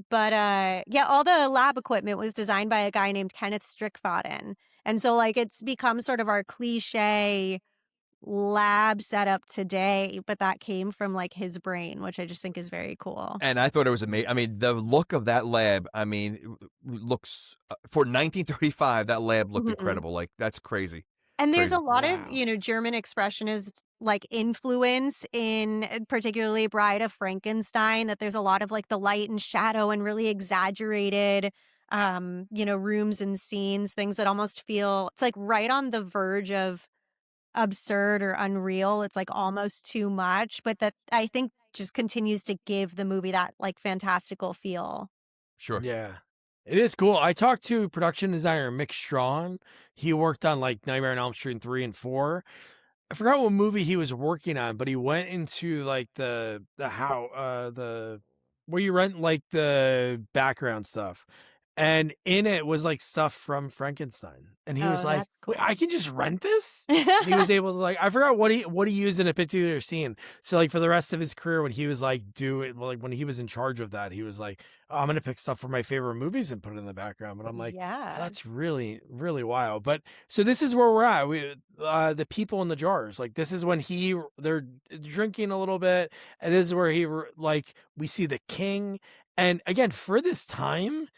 But all the lab equipment was designed by a guy named Kenneth Strickfaden. And so like it's become sort of our cliche lab setup today, but that came from like his brain, which I just think is very cool. And I thought it was amazing. I mean, the look of that lab, looks for 1935, that lab looked incredible. Like, that's crazy. And there's a lot of, German expressionist like influence in particularly Bride of Frankenstein, that there's a lot of like the light and shadow and really exaggerated rooms and scenes, things that almost feel it's like right on the verge of absurd or unreal. It's like almost too much, but that I think just continues to give the movie that like fantastical feel. Sure. Yeah. It is cool. I talked to production designer Mick Strawn. He worked on like Nightmare on Elm Street 3 and 4. I forgot what movie he was working on, but he went into like the where you rent like the background stuff. And in it was like stuff from Frankenstein. And he was Oh, like, that's "Wait, cool. I can just rent this?" And he was able to like I forgot what he used in a particular scene. So like for the rest of his career when he was like when he was in charge of that, he was like, "Oh, I'm gonna pick stuff from my favorite movies and put it in the background." But I'm like, "Oh, Yeah. that's really, really wild." But so this is where we're at. The people in the jars. Like this is when they're drinking a little bit, and this is where we see the king. And again, for this time,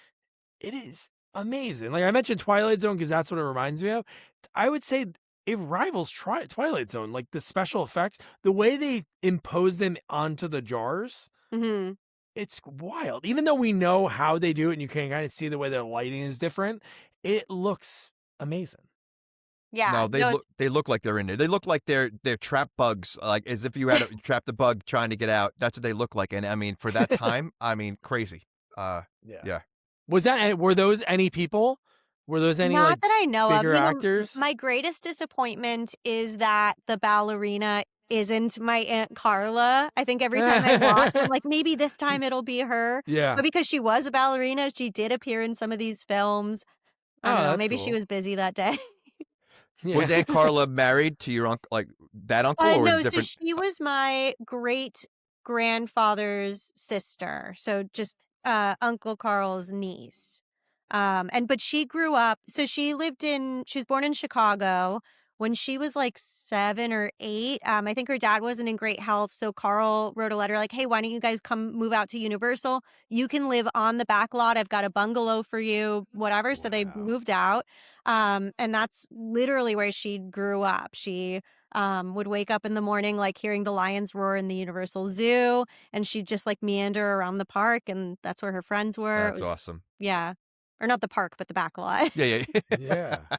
it is amazing. Like I mentioned Twilight Zone because that's what it reminds me of. I would say it rivals Twilight Zone. Like the special effects, the way they impose them onto the jars, hmm it's wild. Even though we know how they do it and you can kind of see the way their lighting is different, it looks amazing. Yeah. No, No, it's they look like they're in there. They look like they're trap bugs, like as if you had trapped the bug trying to get out. That's what they look like. And I mean, for that time, I mean, crazy. Yeah. Yeah. Were those any people? Were those any not like that I know of. bigger actors? My greatest disappointment is that the ballerina isn't my Aunt Carla. I think every time I watch, I'm like, maybe this time it'll be her. Yeah. But because she was a ballerina, she did appear in some of these films. I Oh, don't know. that's Maybe she cool. was busy that day. Yeah. Was Aunt Carla married to your uncle, like that uncle, or was it No, so different? she was my great grandfather's sister. So just Uncle Carl's niece. But she grew up, so she was born in Chicago when she was like 7 or 8. I think her dad wasn't in great health. So Carl wrote a letter like, hey, why don't you guys come move out to Universal? You can live on the back lot. I've got a bungalow for you, whatever. So they Wow. moved out. And that's literally where she grew up. She would wake up in the morning like hearing the lions roar in the Universal Zoo, and she'd just like meander around the park, and that's where her friends were. It That's was awesome. yeah, or not the park, but the back lot. Yeah, yeah. Yeah.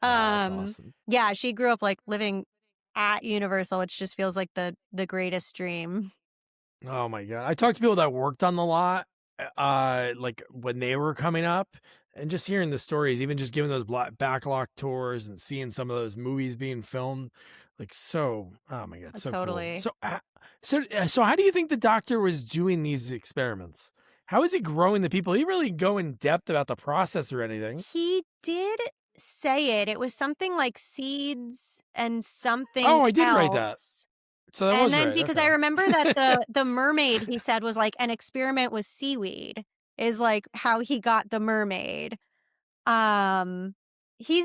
Oh, that's um, awesome. yeah, she grew up like living at Universal, which just feels like the greatest dream. Oh my god. I talked to people that worked on the lot, like when they were coming up, and just hearing the stories, even just giving those backlot tours and seeing some of those movies being filmed, like oh my god, so cool. Totally. So how do you think the doctor was doing these experiments? How is he growing the people? He really go in depth about the process or anything. He did say it. It was something like seeds and something Oh, I did write that. else. So that And was then right. because I Okay. remember that the mermaid he said was like an experiment with seaweed is like how he got the mermaid. Um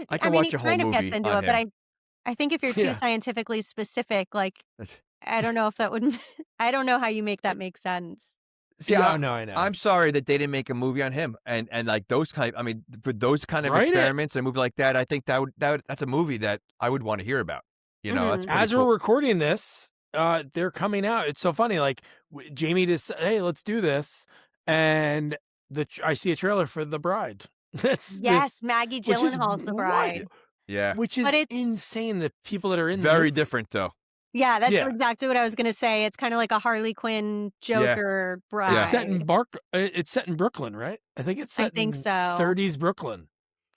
I I could mean watch he a whole kind of gets movie into on it, but him. I think if you're too Yeah. scientifically specific, like I don't know if that would I don't know how you make that make sense. See, Yeah, no, I know. I'm sorry that they didn't make a movie on him, and like those kind. I mean, for those kind of Write it. experiments and a movie like that, I think that's a movie that I would want to hear about. You know, that's Mhm. pretty As cool. we're recording this, they're coming out. It's so funny. Like Jamie just said, "Hey, let's do this," and I see a trailer for The Bride. That's Yes, this, Maggie which is Gyllenhaal's the bride. Yeah, which But is it's insane. The people that are in the very movie. different though. yeah, that's Yeah, exactly what I was gonna say. It's kind of like a Harley Quinn Yeah, Joker it's set bride. in It's set in Brooklyn, right? I think it's I set think in so. 30s Brooklyn.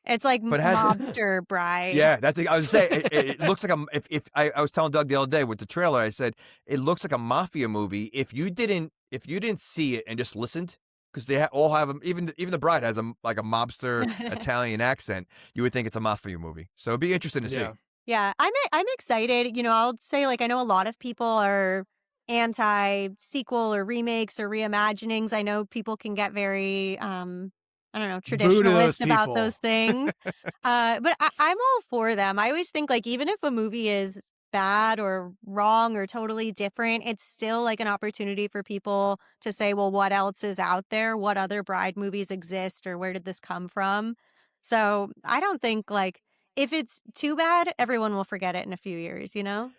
It's like but it has mobster bride. yeah. That's I was saying. It looks like if I was telling Doug the other day with the trailer, I said it looks like a mafia movie. If you didn't see it and just listened. Because they all have even the bride has like a mobster Italian accent. You would think it's a mafia movie, so it'd be interesting to see. Yeah, Yeah, I'm excited. I'll say like I know a lot of people are anti sequel or remakes or reimaginings. I know people can get very I don't know, boo to those traditionalist about people. those things. But I'm all for them. I always think like even if a movie is bad or wrong or totally different, it's still like an opportunity for people to say, well, what else is out there? What other bride movies exist or where did this come from? So I don't think like if it's too bad, everyone will forget it in a few years, you know?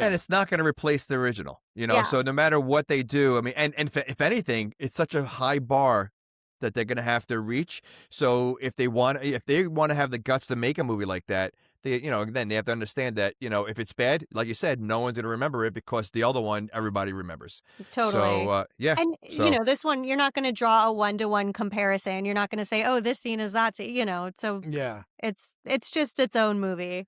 And Yeah, it's not going to replace the original, Yeah. so no matter what they do, I mean, and if anything, it's such a high bar that they're going to have to reach. So if they want to have the guts to make a movie like that, they, then they have to understand that, if it's bad, like you said, no one's going to remember it because the other one, everybody remembers. Totally. So, yeah. And, So, this one, you're not going to draw a one-to-one comparison. You're not going to say, oh, this scene is that scene, so Yeah. it's just its own movie.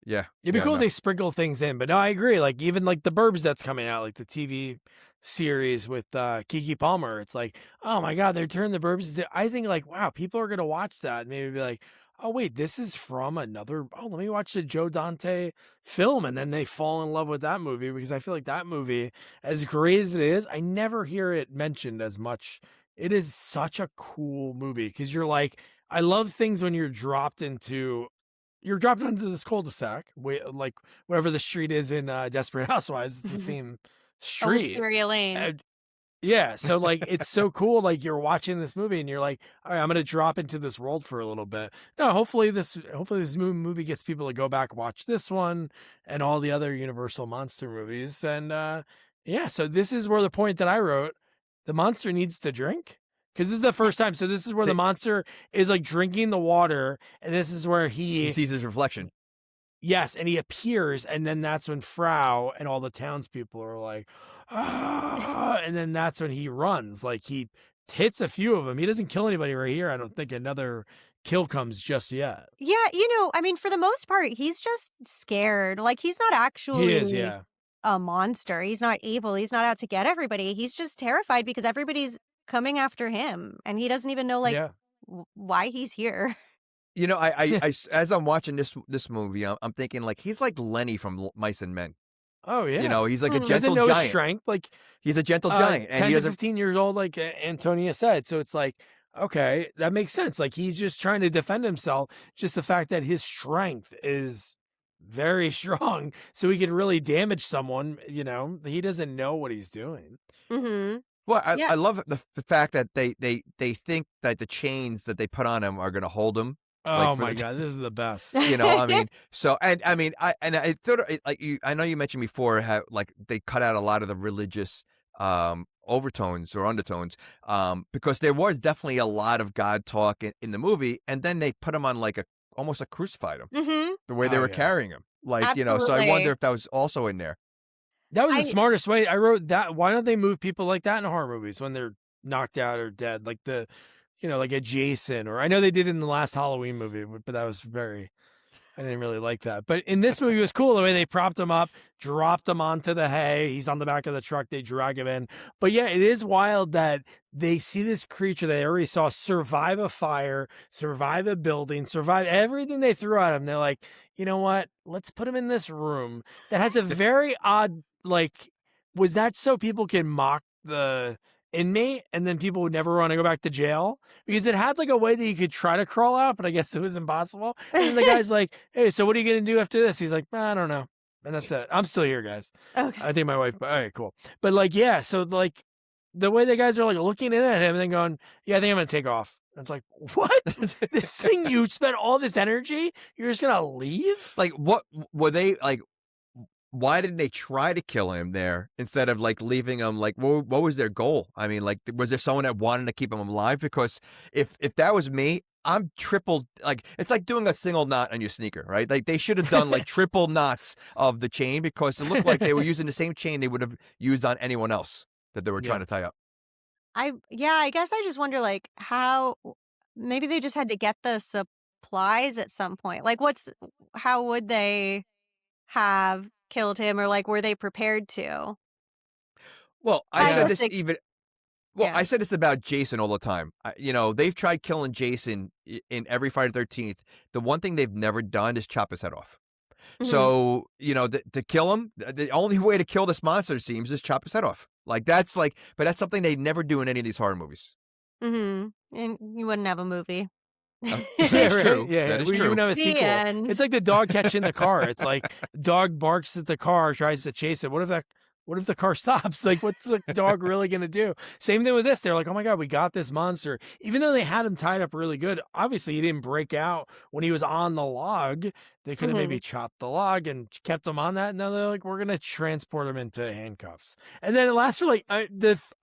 yeah. It'd be Yeah, cool if no. they sprinkle things in, but no, I agree. Like even like the Burbs that's coming out, like the TV series with Kiki Palmer. It's like, oh my God, they're turning the Burbs into, I think like, wow, people are gonna watch that and maybe be like, oh wait, this is from another, oh, let me watch the Joe Dante film, and then they fall in love with that movie, because I feel like that movie, as great as it is, I never hear it mentioned as much. It is such a cool movie because you're like, I love things when you're dropped into this cul-de-sac, like whatever the street is in Desperate Housewives, it's the same Oh, street. Wisteria Lane. And yeah, so like it's so cool. Like you're watching this movie and you're like, all right, I'm gonna drop into this world for a little bit. No, hopefully this movie gets people to go back and watch this one and all the other Universal monster movies. And yeah, so this is where the point that I wrote, the monster needs to drink. Because this is the first time. So this is where the monster is like drinking the water, and this is where He sees his reflection. yes, and he appears, and then that's when Frau and all the townspeople are like, ah, and then that's when he runs. Like he hits a few of them. He doesn't kill anybody right here. I don't think another kill comes just yet. Yeah, I mean, for the most part, he's just scared. Like he's not actually He is, yeah. a monster. He's not evil. He's not out to get everybody. He's just terrified because everybody's coming after him, and he doesn't even know why he's here. I as I'm watching this movie, I'm thinking like he's like Lenny from Mice and Men. Oh yeah. He's like a He gentle doesn't know his giant. strength. Like He's a gentle giant, 10 and he to doesn't. 15 years old, like Antonia said. So it's like, okay, that makes sense. Like he's just trying to defend himself. Just the fact that his strength is very strong, so he could really damage someone. He doesn't know what he's doing. Mm-hmm. Well, Yeah. I love the fact that they think that the chains that they put on him are going to hold him. Oh for my the- God, this is the best. I mean, so I thought I know you mentioned before how like they cut out a lot of the religious overtones or undertones because there was definitely a lot of God talk in the movie, and then they put him on like almost like crucified him Mm-hmm. the way they Oh, were yeah. carrying him, like so I Absolutely. wonder if that was also in there. That was the I- smartest way. I wrote that. Why don't they move people like that in horror movies when they're knocked out or dead? Like like a Jason, or I know they did it in the last Halloween movie, but that was I didn't really like that. But in this movie, it was cool the way they propped him up, dropped him onto the hay. He's on the back of the truck. They drag him in. But yeah, it is wild that they see this creature they already saw survive a fire, survive a building, survive everything they threw at him. They're like, you know what? Let's put him in this room that has a very odd, like, was that so people can mock the inmate and then people would never want to go back to jail? Because it had like a way that you could try to crawl out, but I guess it was impossible. And the guy's like, hey, so what are you going to do after this? He's like, I don't know. And that's it. I'm still here, guys. Okay. I think my wife, all right, cool. But like, yeah, so like the way the guys are like looking in at him and then going, yeah, I think I'm going to take off. And it's like, what? This thing, you spent all this energy, you're just going to leave? Like, what were they like? Why didn't they try to kill him there instead of like leaving him? Like, what was their goal? I mean, like, was there someone that wanted to keep him alive? Because if that was me, I'm triple, like, it's like doing a single knot on your sneaker, right? Like, they should have done like triple knots of the chain because it looked like they were using the same chain they would have used on anyone else that they were trying to tie up. I guess I just wonder like how maybe they just had to get the supplies at some point. Like how would they have killed him, or like were they prepared to? Well, I I said guess this they- even. Well, yeah. I said this about Jason all the time. They've tried killing Jason in every Friday the 13th. The one thing they've never done is chop his head off. Mhm. So, to kill him, the only way to kill this monster, it seems, is chop his head off. But that's something they never do in any of these horror movies. And you wouldn't have a movie. That's right. true. Yeah, That is we true. even have a The sequel. end. It's like the dog catching the car. It's like dog barks at the car, tries to chase it. What if the car stops? Like, what's the dog really going to do? Same thing with this. They're like, oh my God, we got this monster. Even though they had him tied up really good, obviously he didn't break out when he was on the log. They could have maybe chopped the log and kept him on that. And now they're like, we're going to transport him into handcuffs. And then it lasts for like,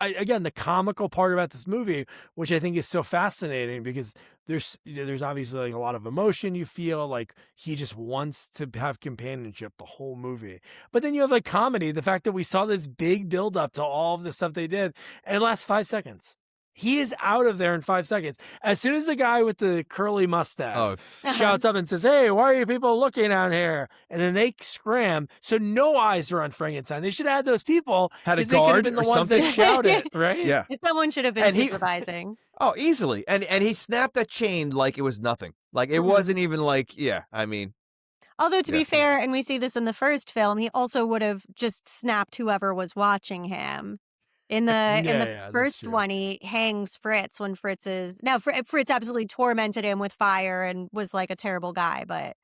again, the comical part about this movie, which I think is so fascinating because there's obviously like a lot of emotion you feel, like he just wants to have companionship the whole movie. But then you have like comedy, the fact that we saw this big build up to all of the stuff they did, and it lasts 5 seconds. He is out of there in 5 seconds. As soon as the guy with the curly mustache shouts up and says, hey, why are you people looking out here? And then they scram. So no eyes are on Frankenstein. They should have had those people. Had a they could have guard been the or ones something. that shouted, right? Yeah. Someone should have been supervising. Oh, easily. And he snapped that chain like it was nothing. Like it wasn't even like, I mean. Although to be fair, and we see this in the first film, he also would have just snapped whoever was watching him. In the first one, he hangs Fritz when Fritz absolutely tormented him with fire and was like a terrible guy, but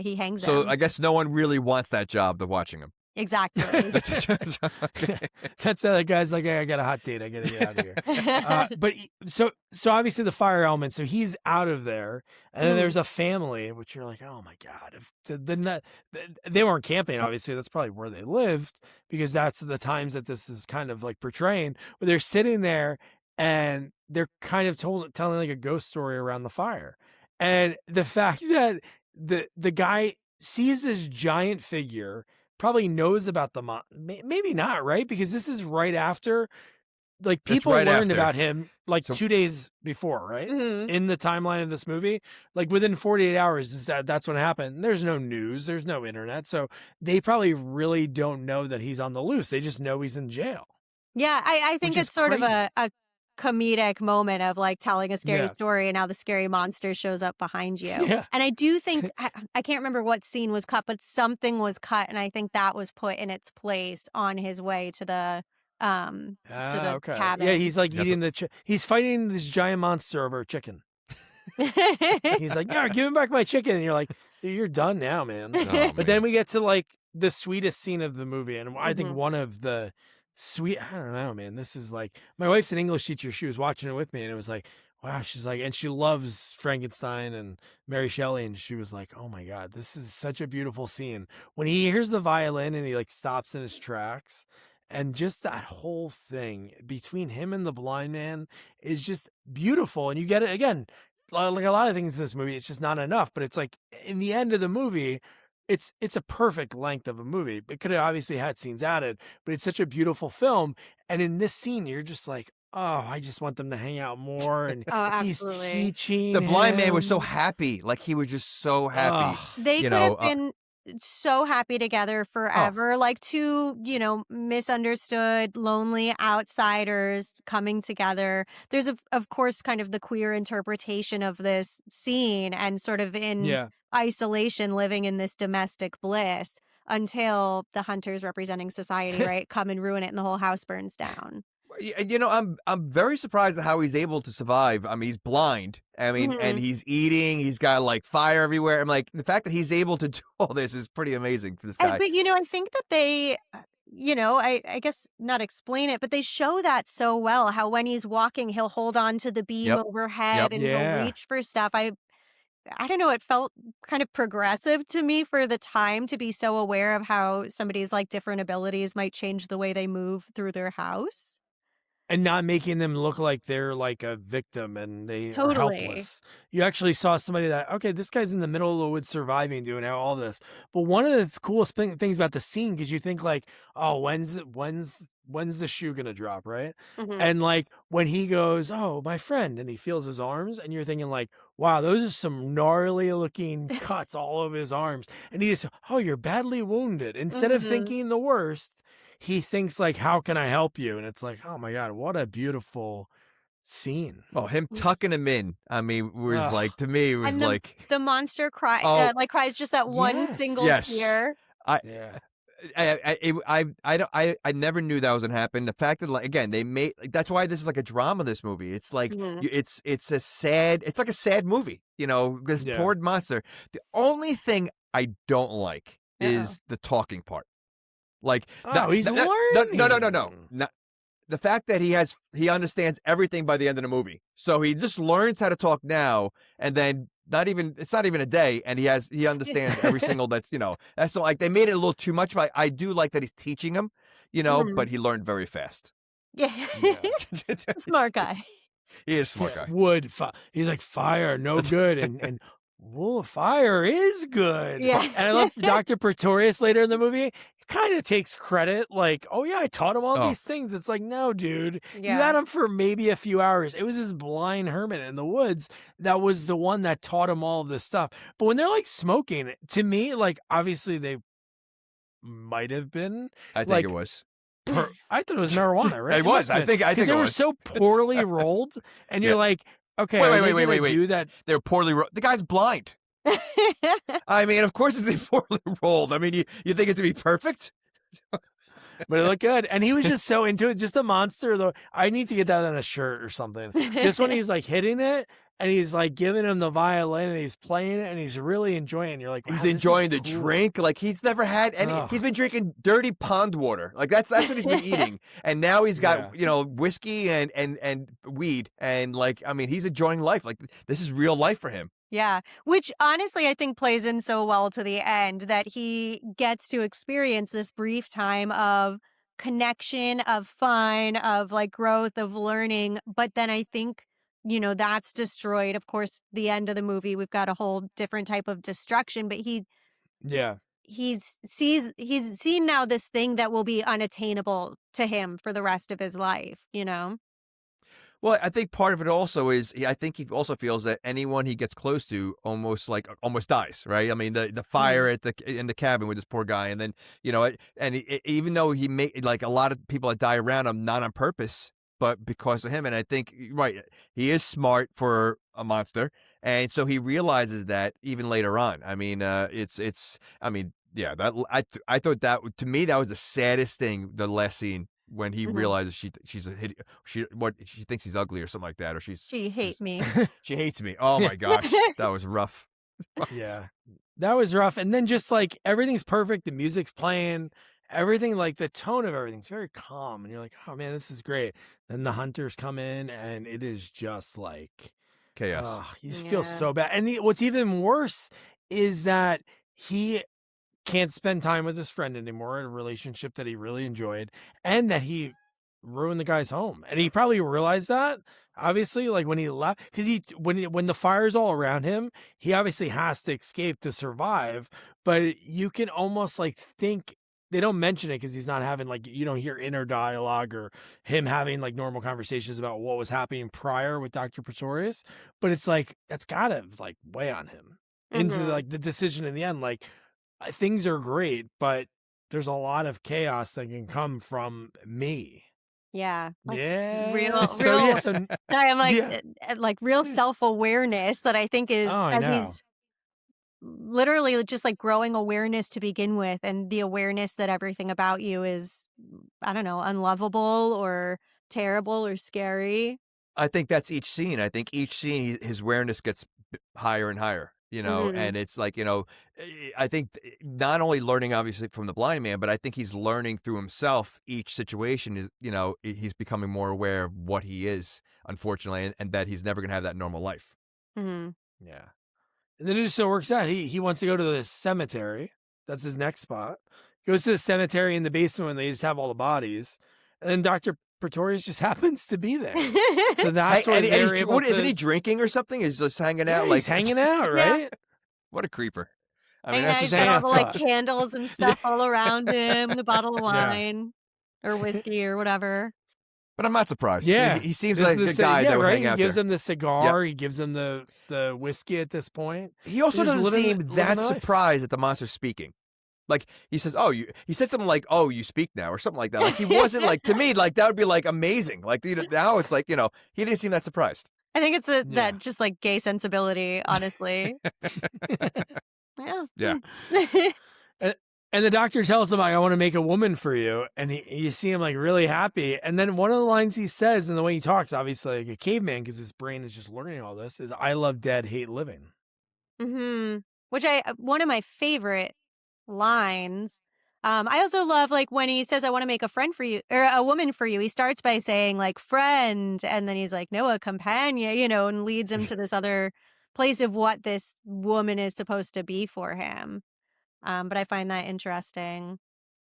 he hangs him. So I guess no one really wants that job of watching him. Exactly. That's the other guy's like, hey, I got a hot date. I got to get out of here. But so obviously the fire element, so he's out of there. And then there's a family, which you're like, oh my God. They weren't camping, obviously. That's probably where they lived because that's the times that this is kind of like portraying. But they're sitting there and they're kind of telling like a ghost story around the fire. And the fact that the guy sees this giant figure, probably knows about the maybe not, right? Because this is right after, like, people learned about him like 2 days before, right? In the timeline of this movie, like within 48 hours that's what happened. There's no news, there's no internet, so they probably really don't know that he's on the loose. They just know he's in jail. Yeah, I think it's sort of a comedic moment of like telling a scary story and now the scary monster shows up behind you. Yeah. And I do think, I can't remember what scene was cut, but something was cut. And I think that was put in its place on his way to the cabin. Yeah, he's like eating he's fighting this giant monster over a chicken. He's like, yeah, give him back my chicken. And you're like, dude, you're done now, man. But then we get to like the sweetest scene of the movie. And I think one of the I don't know, man. This is like, my wife's an English teacher. She was watching it with me and it was like, wow, she's like, and she loves Frankenstein and Mary Shelley. And she was like, oh my God, this is such a beautiful scene. When he hears the violin and he like stops in his tracks, and just that whole thing between him and the blind man is just beautiful. And you get it again, like a lot of things in this movie, it's just not enough, but it's like in the end of the movie, it's a perfect length of a movie. It could have obviously had scenes added, but it's such a beautiful film. And in this scene, you're just like, oh, I just want them to hang out more. And he's teaching. The blind man was so happy. Like he was just so happy. They could have been so happy together forever. Like two, misunderstood, lonely outsiders coming together. There's, of course, kind of the queer interpretation of this scene and sort of in isolation, living in this domestic bliss until the hunters representing society, right, come and ruin it and the whole house burns down. I'm very surprised at how he's able to survive. I mean, he's blind. I mean, and he's eating. He's got like fire everywhere. I'm like, the fact that he's able to do all this is pretty amazing for this guy. But I think that they, I guess not explain it, but they show that so well. How when he's walking, he'll hold on to the beam overhead and he'll reach for stuff. I don't know, it felt kind of progressive to me for the time to be so aware of how somebody's like different abilities might change the way they move through their house. And not making them look like they're like a victim and they are helpless. You actually saw somebody that, okay, this guy's in the middle of the woods surviving, doing all this. But one of the coolest things about the scene, because you think like, oh, when's the shoe gonna drop, right? And like when he goes, oh, my friend, and he feels his arms, and you're thinking like, wow, those are some gnarly looking cuts all over his arms. And he just, oh, you're badly wounded. Instead of thinking the worst, he thinks like, how can I help you? And it's like, oh my God, what a beautiful scene. Oh, him tucking him in. I mean, was like, to me, it was like the monster cries just that one single tear. I never knew that was gonna happen. The fact that, like, again, they made, like, that's why this is like a drama. This movie, it's like it's like a sad movie. This poor monster. The only thing I don't like is the talking part. Like, he's learning. No. The fact that he understands everything by the end of the movie. So he just learns how to talk now, and then it's not even a day, and he understands every single that's that's like they made it a little too much, but I do like that he's teaching him, but he learned very fast. Yeah. Smart guy. He is a smart guy. Wood, he's like, fire, no good, and well, fire is good. Yeah. And I love Dr. Pretorius later in the movie. Kind of takes credit, like, oh yeah, I taught him all these things. It's like, no, dude, you had him for maybe a few hours. It was this blind hermit in the woods that was the one that taught him all of this stuff. But when they're like smoking, to me, like, obviously they might have been. I think it was. I thought it was marijuana, right? It was. I think they were so poorly rolled, and you're like, okay, wait, do that. They're poorly rolled. The guy's blind. I mean, of course it's poorly rolled. I mean, you think it to be perfect? But it looked good. And he was just so into it. Just a monster, though. I need to get that on a shirt or something. Just when he's like hitting it and he's like giving him the violin and he's playing it and he's really enjoying it. You're like, wow, he's enjoying the drink. Like he's never had any. He's been drinking dirty pond water. Like that's what he's been eating. And now he's got, whiskey and weed. And like, I mean, he's enjoying life. Like this is real life for him. Yeah, which honestly I think plays in so well to the end that he gets to experience this brief time of connection, of fun, of like growth, of learning. But then I think, that's destroyed. Of course, the end of the movie, we've got a whole different type of destruction, but he's seen now this thing that will be unattainable to him for the rest of his life, Well, I think part of it also is I think he also feels that anyone he gets close to almost dies, right? I mean, the fire in the cabin with this poor guy, and then even though he made like a lot of people that die around him, not on purpose, but because of him. And I think he is smart for a monster, and so he realizes that even later on. I mean, I thought that to me that was the saddest thing. The last scene. When he realizes she thinks he's ugly or something like that, or she hates me. She hates me. Oh my gosh, that was rough. Yeah, that was rough. And then just like everything's perfect, the music's playing, everything, like the tone of everything's very calm, and you're like, oh man, this is great. Then the hunters come in, and it is just like chaos. You just feel so bad. And what's even worse is that he can't spend time with his friend anymore, a relationship that he really enjoyed, and that he ruined the guy's home. And he probably realized that, obviously, like when he left, because when the fire's all around him, he obviously has to escape to survive. But you can almost like think they don't mention it because he's not having like, you don't hear inner dialogue or him having like normal conversations about what was happening prior with Dr. Pretorius. But it's like that's gotta like weigh on him into like the decision in the end, like. Things are great, but there's a lot of chaos that can come from me. Yeah. Like real. Sorry, I'm like real self-awareness that I think is he's literally just like growing awareness to begin with, and the awareness that everything about you is, I don't know, unlovable or terrible or scary. I think that's each scene. I think each scene his awareness gets higher and higher. And it's like, I think not only learning obviously from the blind man, but I think he's learning through himself. Each situation is, he's becoming more aware of what he is, unfortunately, and that he's never going to have that normal life. Yeah. And then it just so works out. He wants to go to the cemetery. That's his next spot. Goes to the cemetery in the basement when they just have all the bodies. And then Dr. Pretorius just happens to be there. So that's what isn't he drinking or something? He's just hanging out. He's hanging out, right? Yeah. What a creeper. I mean, that's just all the like candles and stuff all around him, the bottle of wine or whiskey or whatever. But I'm not surprised. Yeah. He seems like a guy that would hang out He gives there. him the cigar. Yep. He gives him the whiskey at this point. He also doesn't seem that surprised that the monster's speaking. Like he says, he said something like, "Oh, you speak now," or something like that. Like he wasn't like, to me, like that would be like amazing. Like now it's like, he didn't seem that surprised. I think it's that just like gay sensibility, honestly. Yeah. And the doctor tells him, I want to make a woman for you. And you see him like really happy. And then one of the lines he says, and the way he talks, obviously like a caveman, because his brain is just learning all this, is "I love dead, hate living." Which one of my favorite lines. I also love like when he says, "I want to make a friend for you," or a woman for you. He starts by saying like friend, and then he's like, "No, a companion," and leads him to this other place of what this woman is supposed to be for him. But I find that interesting.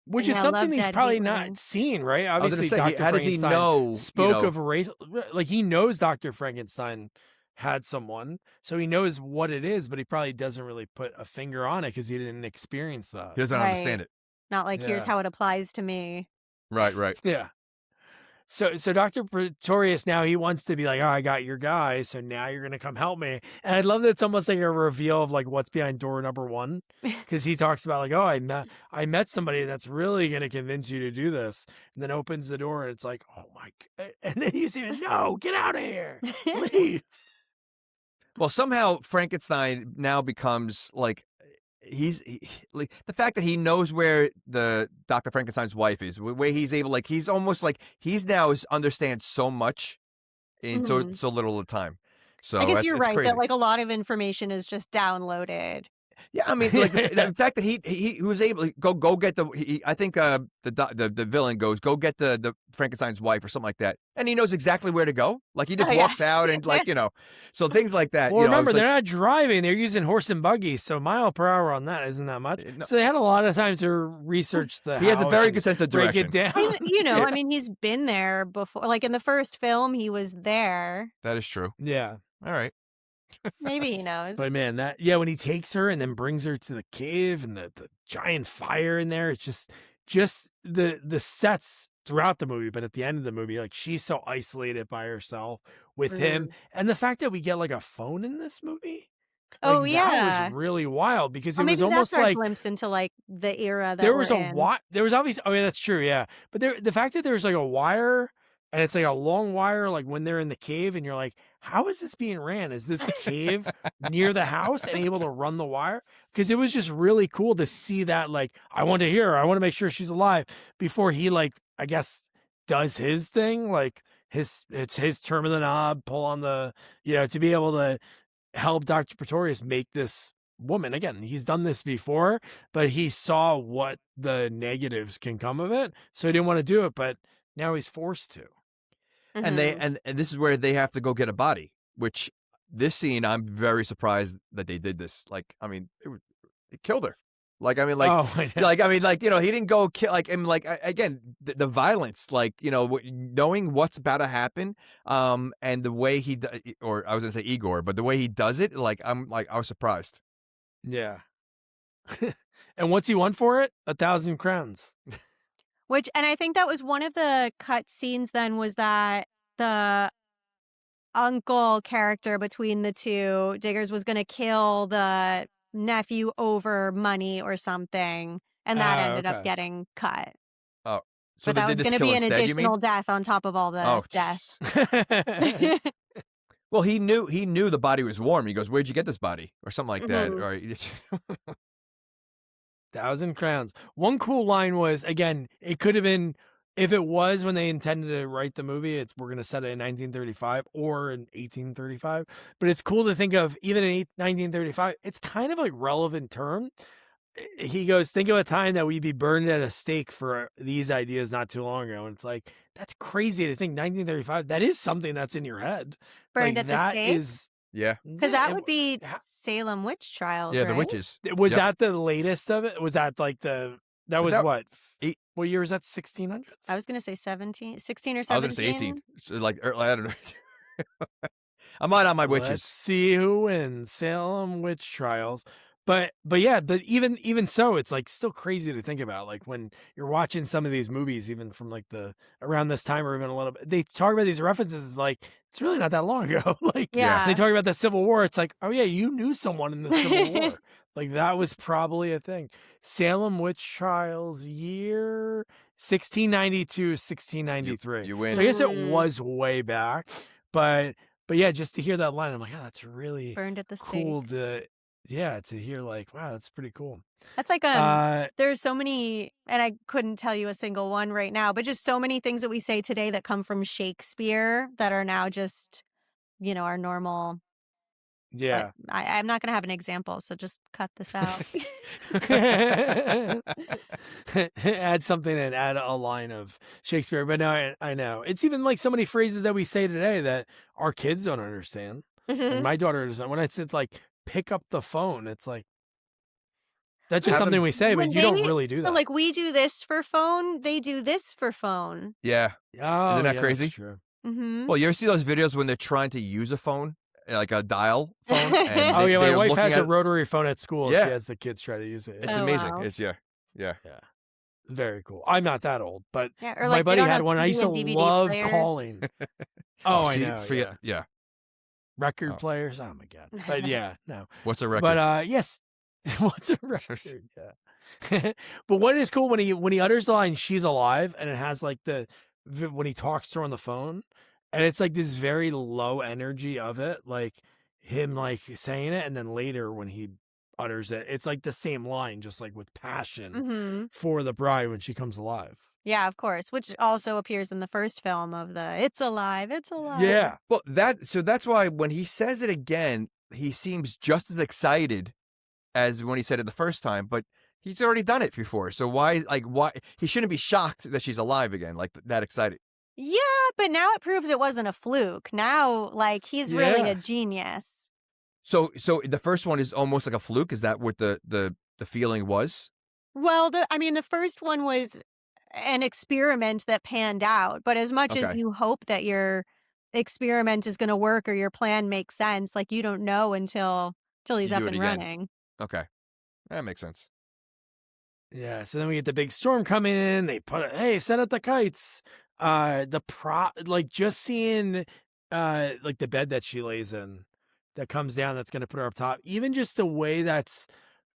Which And is yeah, something love that he's dead, probably hate not living. seen, right? I was gonna Obviously, say, Dr. how does he Frankenstein know? spoke of race, like he knows Dr. Frankenstein had someone, so he knows what it is, but he probably doesn't really put a finger on it because he didn't experience that. He doesn't Right. understand it. Not like, here's Yeah. how it applies to me. Right. Yeah. So Dr. Pretorius now he wants to be like, oh, I got your guy, so now you're gonna come help me. And I love that it's almost like a reveal of like what's behind door number 1, because he talks about like, oh, I met somebody that's really gonna convince you to do this, and then opens the door and it's like, oh my, and then you see him, no, get out of here, leave. Well, somehow Frankenstein now becomes like like the fact that he knows where the Dr. Frankenstein's wife is, where he's able, like he's almost like he's now understands so much in Mhm. so little time. So I guess you're it's right crazy. that like a lot of information is just downloaded. Yeah, I mean, like the fact that he was able to go get I think the villain goes, go get the Frankenstein's wife or something like that, and he knows exactly where to go. Like he just Oh, yeah. walks out and like so things like that. Well, remember, it's like, they're not driving; they're using horse and buggy, so mile per hour on that isn't that much. No. So they had a lot of time to research the. He has a house very and good sense of break direction. it down. Yeah. I mean, he's been there before. Like in the first film, he was there. That is true. Yeah. All right. Maybe he knows. But man, when he takes her and then brings her to the cave and the giant fire in there, it's just the sets throughout the movie, but at the end of the movie, like she's so isolated by herself with him, and the fact that we get like a phone in this movie. Oh, Like, yeah. that was really wild because Or it was maybe almost that's our like glimpse into like the era that there was we're a in. there was obviously, oh yeah, that's true, yeah. But the fact that there's like a wire and it's like a long wire, like when they're in the cave, and you're like, how is this being ran? Is this a cave near the house and able to run the wire? Because it was just really cool to see that. Like, I want to hear her. I want to make sure she's alive before he, like, I guess, does his thing. Like it's his turn of the knob, pull on the, to be able to help Dr. Pretorius make this woman. Again, he's done this before, but he saw what the negatives can come of it, so he didn't want to do it, but now he's forced to. And they and this is where they have to go get a body, which this scene I'm very surprised that they did this. Like, I mean, it killed her. Like, I mean, like, Oh, I know. like, I mean, like, he didn't go kill, like, and like, again, the violence, like, knowing what's about to happen, and the way or I was gonna say Igor, but the way he does it, like, I was surprised. Yeah. And what's he won for it? 1,000 crowns. And I think that was one of the cut scenes then, was that the uncle character between the two diggers was going to kill the nephew over money or something, and that ended up getting cut. Oh, so but that was going to be an additional death on top of all the deaths. Well, he knew the body was warm. He goes, "Where'd you get this body?" or something like that. Or 1,000 crowns. One cool line was, again, it could have been, if it was when they intended to write the movie, we're going to set it in 1935 or in 1835. But it's cool to think of, even in 1935, it's kind of like relevant term. He goes, think of a time that we'd be burned at a stake for these ideas not too long ago. And it's like, that's crazy to think 1935. That is something that's in your head. Burned like, at the stake? Yeah. Because that would be Salem witch trials, yeah, right? the witches. Was that the latest of it? Was that like that was what? What year was that? 1600s? I was going to say 16 or 17. I was going to say 18. So like, I don't know. I'm not on my witches. Let's see who wins. Salem witch trials. But yeah, but even so, it's like still crazy to think about. Like when you're watching some of these movies, even from like around this time or even a little bit, they talk about these references like it's really not that long ago. Like they talk about the Civil War. It's like, oh yeah, you knew someone in the Civil War. Like that was probably a thing. Salem witch trials year 1692, 1693. You win. So I guess it was way back, but yeah, just to hear that line, I'm like, oh, that's really burned at the cool stake. to hear, like, wow, that's pretty cool. That's like there's so many, and I couldn't tell you a single one right now, but just so many things that we say today that come from Shakespeare that are now just, our normal. Yeah. I'm not going to have an example, so just cut this out. Add something and add a line of Shakespeare. But now I know. It's even like so many phrases that we say today that our kids don't understand. And my daughter doesn't. When I said like pick up the phone, it's like that's just Have something them- we say, but When you don't they- really do So that. like we do this for phone, they do this for phone. Yeah. Oh, Isn't that yeah, crazy? That's true. Mm-hmm. Well, you ever see those videos when they're trying to use a phone, like a dial phone? And Oh yeah, my they're wife looking has at a it? rotary phone at school. Yeah. She has the kids try to use it. It's Oh, amazing. wow. It's yeah. Very cool. I'm not that old, but Yeah, or my like they buddy don't had have one. I used CD to and DVD love players. calling. Oh, I see, know. forget- yeah. Record Oh. players. Oh my god. But yeah, no. What's a record? But yes, what's a record? Yeah. But what is cool when he utters the line "she's alive" and it has like when he talks to her on the phone, and it's like this very low energy of it, like him like saying it, and then later when he utters it, it's like the same line, just like with passion Mm-hmm. for the bride when she comes alive. Yeah, of course, which also appears in the first film of the "It's alive, it's alive." Yeah. Well, that's why when he says it again, he seems just as excited as when he said it the first time, but he's already done it before. So why he shouldn't be shocked that she's alive again, like that excited. Yeah, but now it proves it wasn't a fluke. Now, like, he's really Yeah. a genius. So the first one is almost like a fluke. Is that what the feeling was? Well, the first one was an experiment that panned out, but as much as Okay. you hope that your experiment is going to work or your plan makes sense, like you don't know until he's You up do it and again. running. Okay, that makes sense. Yeah, so then we get the big storm coming in. They hey, set up the kites. Like just seeing like the bed that she lays in that comes down that's gonna put her up top. Even just the way that's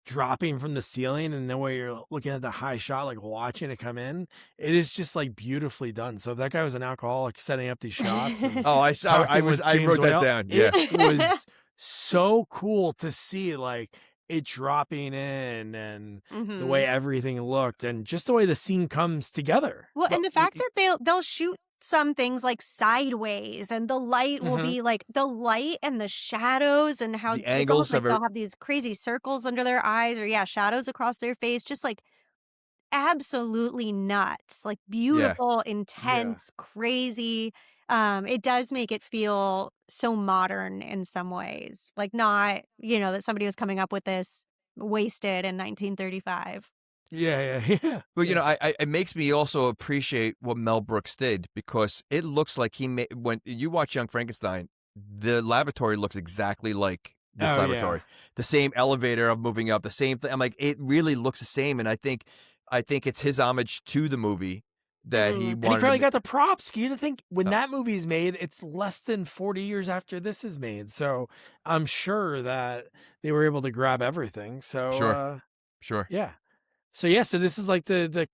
dropping from the ceiling and the way you're looking at the high shot, like watching it come in, it is just like beautifully done. So if that guy was an alcoholic setting up these shots, and Oh, I talking with James wrote that Whale, down. Yeah. it was so cool to see like it dropping in and the Mhm. way everything looked and just the way the scene comes together. Well, Well, and the fact that they'll shoot some things like sideways, and the light will Mhm. be like the light and the shadows, and how The it's angles almost like of it- they'll have these crazy circles under their eyes, or shadows across their face, just like absolutely nuts, like beautiful, intense, crazy. It does make it feel so modern in some ways, like not that somebody was coming up with this wasted in 1935. Yeah. Well, it makes me also appreciate what Mel Brooks did, because it looks like he made, when you watch Young Frankenstein, the laboratory looks exactly like this Oh, laboratory. yeah. The same elevator of moving up, the same thing. I'm like, it really looks the same, and I think it's his homage to the movie that he Mhm. And he wanted. probably to got the props. You to think when Oh. that movie's made, it's less than 40 years after this is made. So I'm sure that they were able to grab everything. So Sure. yeah. So this is like the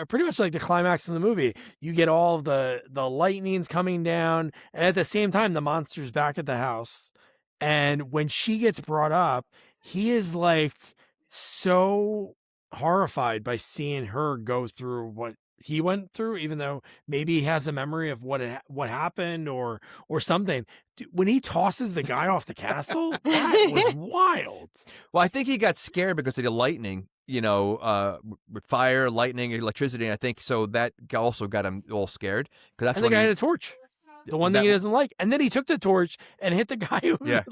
pretty much like the climax of the movie. You get all of the lightnings coming down, and at the same time, the monster's back at the house. And when she gets brought up, he is like so horrified by seeing her go through what he went through, even though maybe he has a memory of what happened or something. Dude, when he tosses the guy off the castle, that was wild. Well, I think he got scared because of the lightning, with fire, lightning, electricity. And I think so that also got him all scared, because that's And the when guy he, had a torch. The one thing he doesn't like. And then he took the torch and hit the guy who Yeah.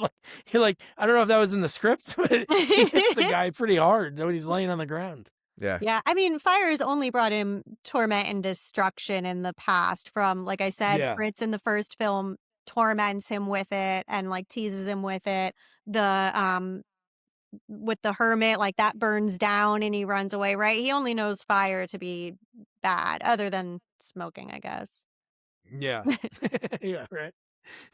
he I don't know if that was in the script, but he hits the guy pretty hard when he's laying on the ground. yeah. Yeah, I mean, fire has only brought him torment and destruction in the past. From, like I said, Yeah. Fritz in the first film torments him with it and like teases him with it. The with the hermit, like that burns down and he runs away, right? He only knows fire to be bad, other than smoking, I guess. Yeah. Yeah, right.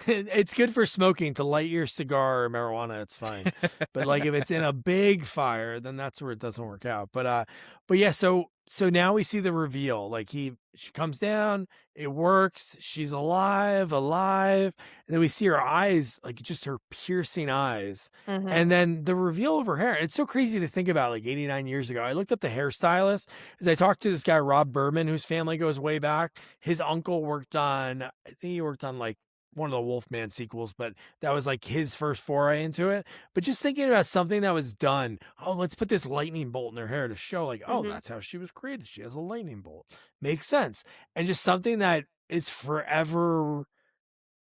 It's good for smoking, to light your cigar or marijuana, it's fine. But like if it's in a big fire, then that's where it doesn't work out. But yeah, so now we see the reveal. Like she comes down, it works, she's alive, and then we see her eyes, like just her piercing eyes. Mhm. And then the reveal of her hair. It's so crazy to think about, like 89 years ago. I looked up the hairstylist as I talked to this guy, Rob Berman, whose family goes way back. His uncle worked on, I think he worked on like one of the Wolfman sequels, but that was like his first foray into it. But just thinking about something that was done, oh, let's put this lightning bolt in her hair to show like, oh, Mhm. that's how she was created. She has a lightning bolt. Makes sense. And just something that is forever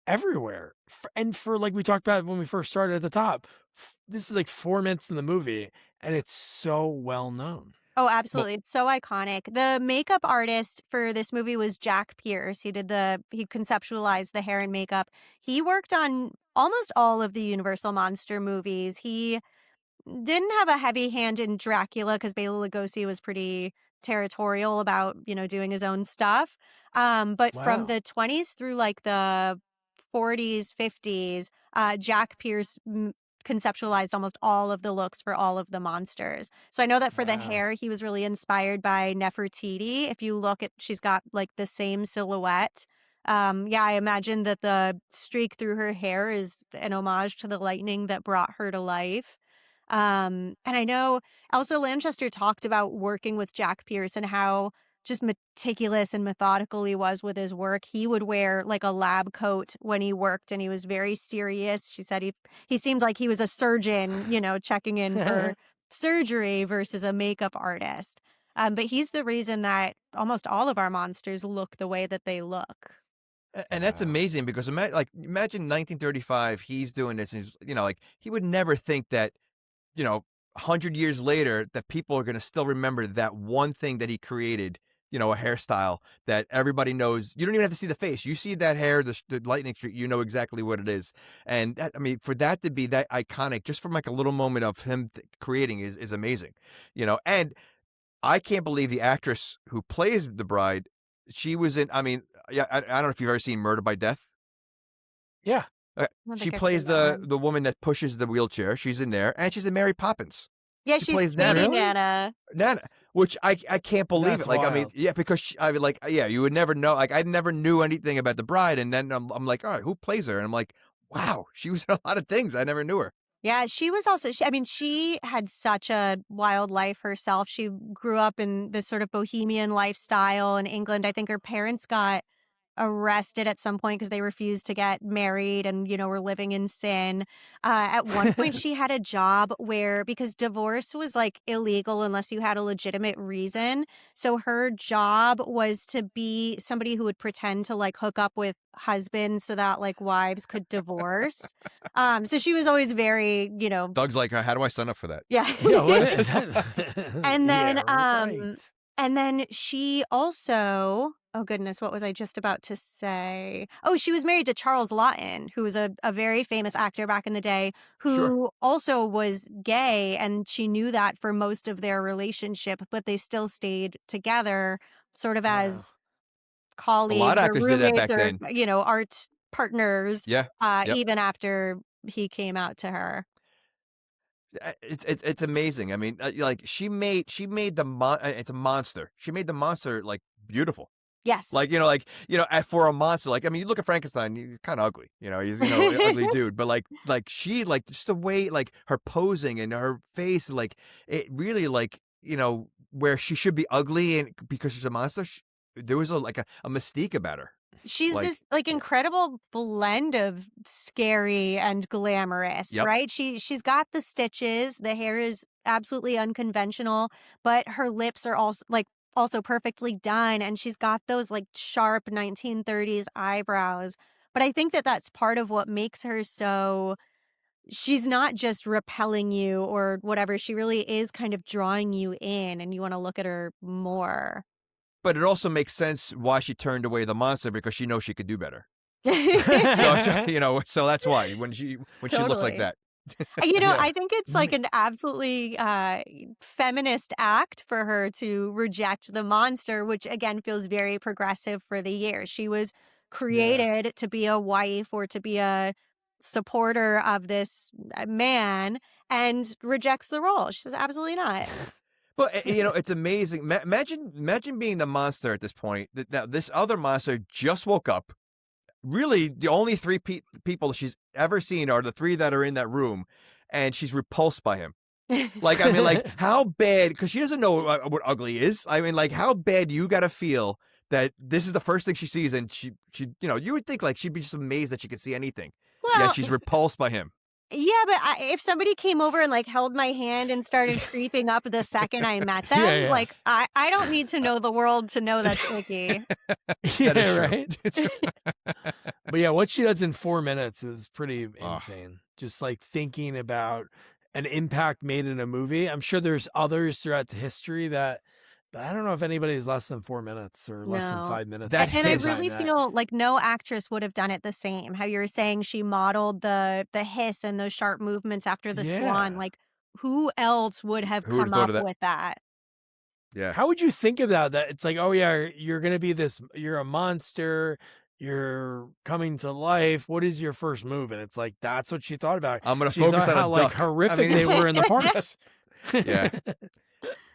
everywhere. And for like we talked about when we first started at the top, this is like 4 minutes in the movie, and it's so well known. Oh, Well, absolutely. It's so iconic. The makeup artist for this movie was Jack Pierce. He conceptualized the hair and makeup. He worked on almost all of the Universal monster movies. He didn't have a heavy hand in Dracula because Bela Lugosi was pretty territorial about, doing his own stuff. But from Wow. the 20s through like the 40s, 50s, Jack Pierce conceptualized almost all of the looks for all of the monsters. So I know that for the Wow. hair, he was really inspired by Nefertiti. If you look at, she's got like the same silhouette. Yeah, I imagine that the streak through her hair is an homage to the lightning that brought her to life. And I know Elsa Lanchester talked about working with Jack Pierce and how just meticulous and methodical he was with his work. He would wear like a lab coat when he worked, and he was very serious. She said he seemed like he was a surgeon, checking in for surgery versus a makeup artist. But he's the reason that almost all of our monsters look the way that they look. and that's Wow. amazing because imagine 1935, he's doing this, and like he would never think that 100 years later that people are going to still remember that one thing that he created, a hairstyle that everybody knows. You don't even have to see the face. You see that hair, the lightning streak, you know exactly what it is. And I mean, for that to be that iconic, just from like a little moment of him creating is amazing, and I can't believe the actress who plays the bride, she was in, I mean, yeah, I don't know if you've ever seen Murder by Death. Yeah. Okay. I don't She think I've seen plays that the one. the woman that pushes the wheelchair. She's in there, and she's in Mary Poppins. Yeah, She she's plays Nana. Katie Really? Nana. Nana, which I can't believe That's it. Like, I mean, wild. yeah, because I mean, like, yeah, you would never know. Like, I never knew anything about the bride, and then I'm like, all right, who plays her? And I'm like, wow, she was in a lot of things. I never knew her. Yeah, she was also, I mean, she had such a wild life herself. She grew up in this sort of bohemian lifestyle in England. I think her parents got arrested at some point because they refused to get married and, were living in sin. At one point, she had a job where, because divorce was like illegal unless you had a legitimate reason. So her job was to be somebody who would pretend to like hook up with husbands so that like wives could divorce. So she was always very, Doug's like, how do I sign up for that? yeah. Yeah, what is that? And then, Yeah, right. she also, oh goodness, what was I just about to say? Oh, she was married to Charles Laughton, who was a very famous actor back in the day, Sure. who also was gay, and she knew that for most of their relationship, but they still stayed together, sort of Wow. as A lot colleagues of or actors did that roommates back or, then. art partners, Yeah. Yep. even after he came out to her. It's amazing. I mean, like she made it's a monster. She made the monster like beautiful. Yes. Like, for a monster, like, I mean, you look at Frankenstein, he's kind of ugly, he's, an ugly dude, but like she, like, just the way, like, her posing and her face, like, it really, like, where she should be ugly and because she's a monster, there was a mystique about her. She's Like, this like Yeah. incredible blend of scary and glamorous, yep. right? She's got the stitches, the hair is absolutely unconventional, but her lips are also perfectly done, and she's got those like sharp 1930s eyebrows. But I think that that's part of what makes her so, she's not just repelling you or whatever. She really is kind of drawing you in, and you want to look at her more. But it also makes sense why she turned away the monster because she knows she could do better. So, so that's why when she looks like Totally. that. Yeah. I think it's like an absolutely feminist act for her to reject the monster, which again feels very progressive for the year. She was Yeah. created to be a wife or to be a supporter of this man and rejects the role. She says, absolutely not. Well, it's amazing. Imagine being the monster at this point. Now, this other monster just woke up. Really, the only three people she's ever seen are the three that are in that room, and she's repulsed by him. Like, I mean, like, how bad? Because she doesn't know what ugly is. I mean, like, how bad you got to feel that this is the first thing she sees, and she, you would think like she'd be just amazed that she could see anything. Yet Well, she's repulsed by him. Yeah, but if somebody came over and like held my hand and started creeping up the second I met them, Yeah, yeah. like I don't need to know the world to know that's icky. That is Yeah, true. right. But yeah, what she does in 4 minutes is pretty Oh. insane. Just like thinking about an impact made in a movie. I'm sure there's others throughout the history that, but I don't know if anybody's less than 4 minutes or less than No. 5 minutes. That And I hiss. really behind that. feel like no actress would have done it the same. How you were saying she modeled the hiss and those sharp movements after the swan. Yeah. Like who else would have Who would've come thought up of that? with that? Yeah. How would you think of that? That it's like, oh yeah, you're gonna be this. You're a monster. You're coming to life. What is your first move? And it's like that's what she thought about. I'm gonna She focus thought on a how like duck. horrific I mean, they were in the parts. Yeah.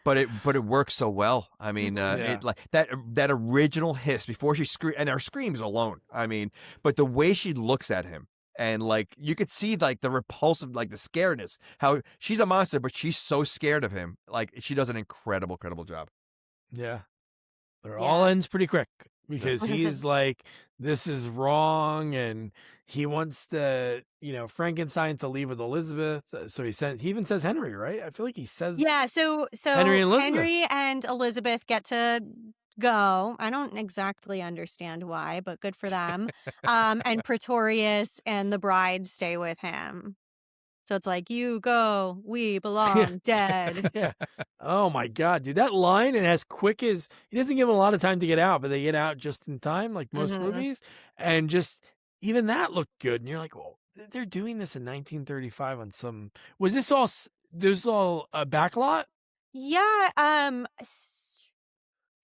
But it works so well. I mean, Yeah. it like that original hiss before she and her screams alone. I mean, but the way she looks at him and like you could see like the repulsive, like the scaredness. How she's a monster, but she's so scared of him. Like she does an incredible job. Yeah. It Yeah. all ends pretty quick because he's like, this is wrong. And he wants the, Frankenstein to leave with Elizabeth. So he even says Henry, right? I feel like he says. Yeah, so Henry and Elizabeth. Henry and Elizabeth get to go. I don't exactly understand why, but good for them. And Pretorius and the bride stay with him. So it's like, you go, we belong, dead. Yeah. Oh my God, dude. That line, and as quick as he doesn't give them a lot of time to get out, but they get out just in time, like most movies. And just even that looked good. And you're like, well, they're doing this in 1935 on some. Was this all? There's all a backlot? Yeah,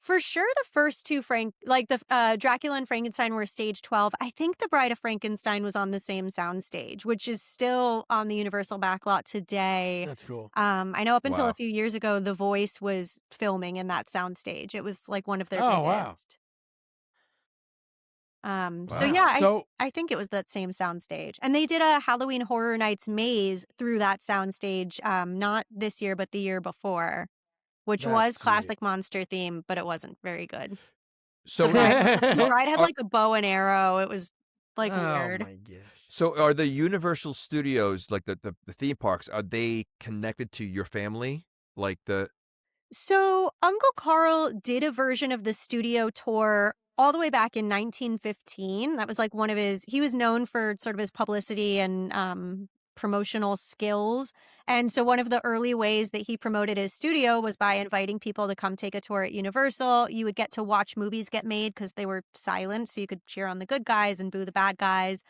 for sure the first two the Dracula and Frankenstein were stage 12. I think the Bride of Frankenstein was on the same soundstage, which is still on the Universal backlot today. That's cool. I know up until Wow. a few years ago, The Voice was filming in that soundstage. It was like one of their Oh, biggest. wow. So yeah, So I think it was that same soundstage. And they did a Halloween Horror Nights maze through that soundstage, not this year, but the year before, which was That's classic monster theme, but it wasn't very good. So The bride had like a bow and arrow. It was like oh weird. my gosh. So are the Universal Studios, like the theme parks, are they connected to your family? Like So Uncle Carl did a version of the studio tour all the way back in 1915. That was like one of he was known for sort of his publicity and promotional skills. And so one of the early ways that he promoted his studio was by inviting people to come take a tour at Universal. You would get to watch movies get made because they were silent. So you could cheer on the good guys and boo the bad guys.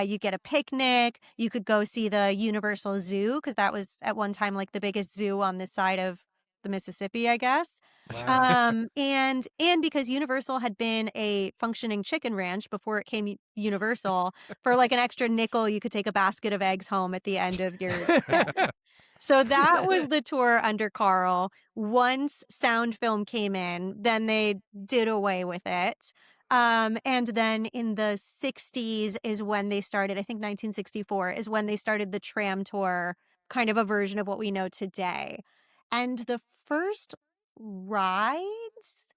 You get a picnic. You could go see the Universal Zoo because that was at one time like the biggest zoo on this side of the Mississippi, I guess. Wow. And because Universal had been a functioning chicken ranch before it came Universal, for like an extra nickel, you could take a basket of eggs home at the end of your stay. So that was the tour under Carl. Once sound film came in, then they did away with it. And then in the 60s is when they started, I think 1964 is when they started the tram tour, kind of a version of what we know today. And the first rides,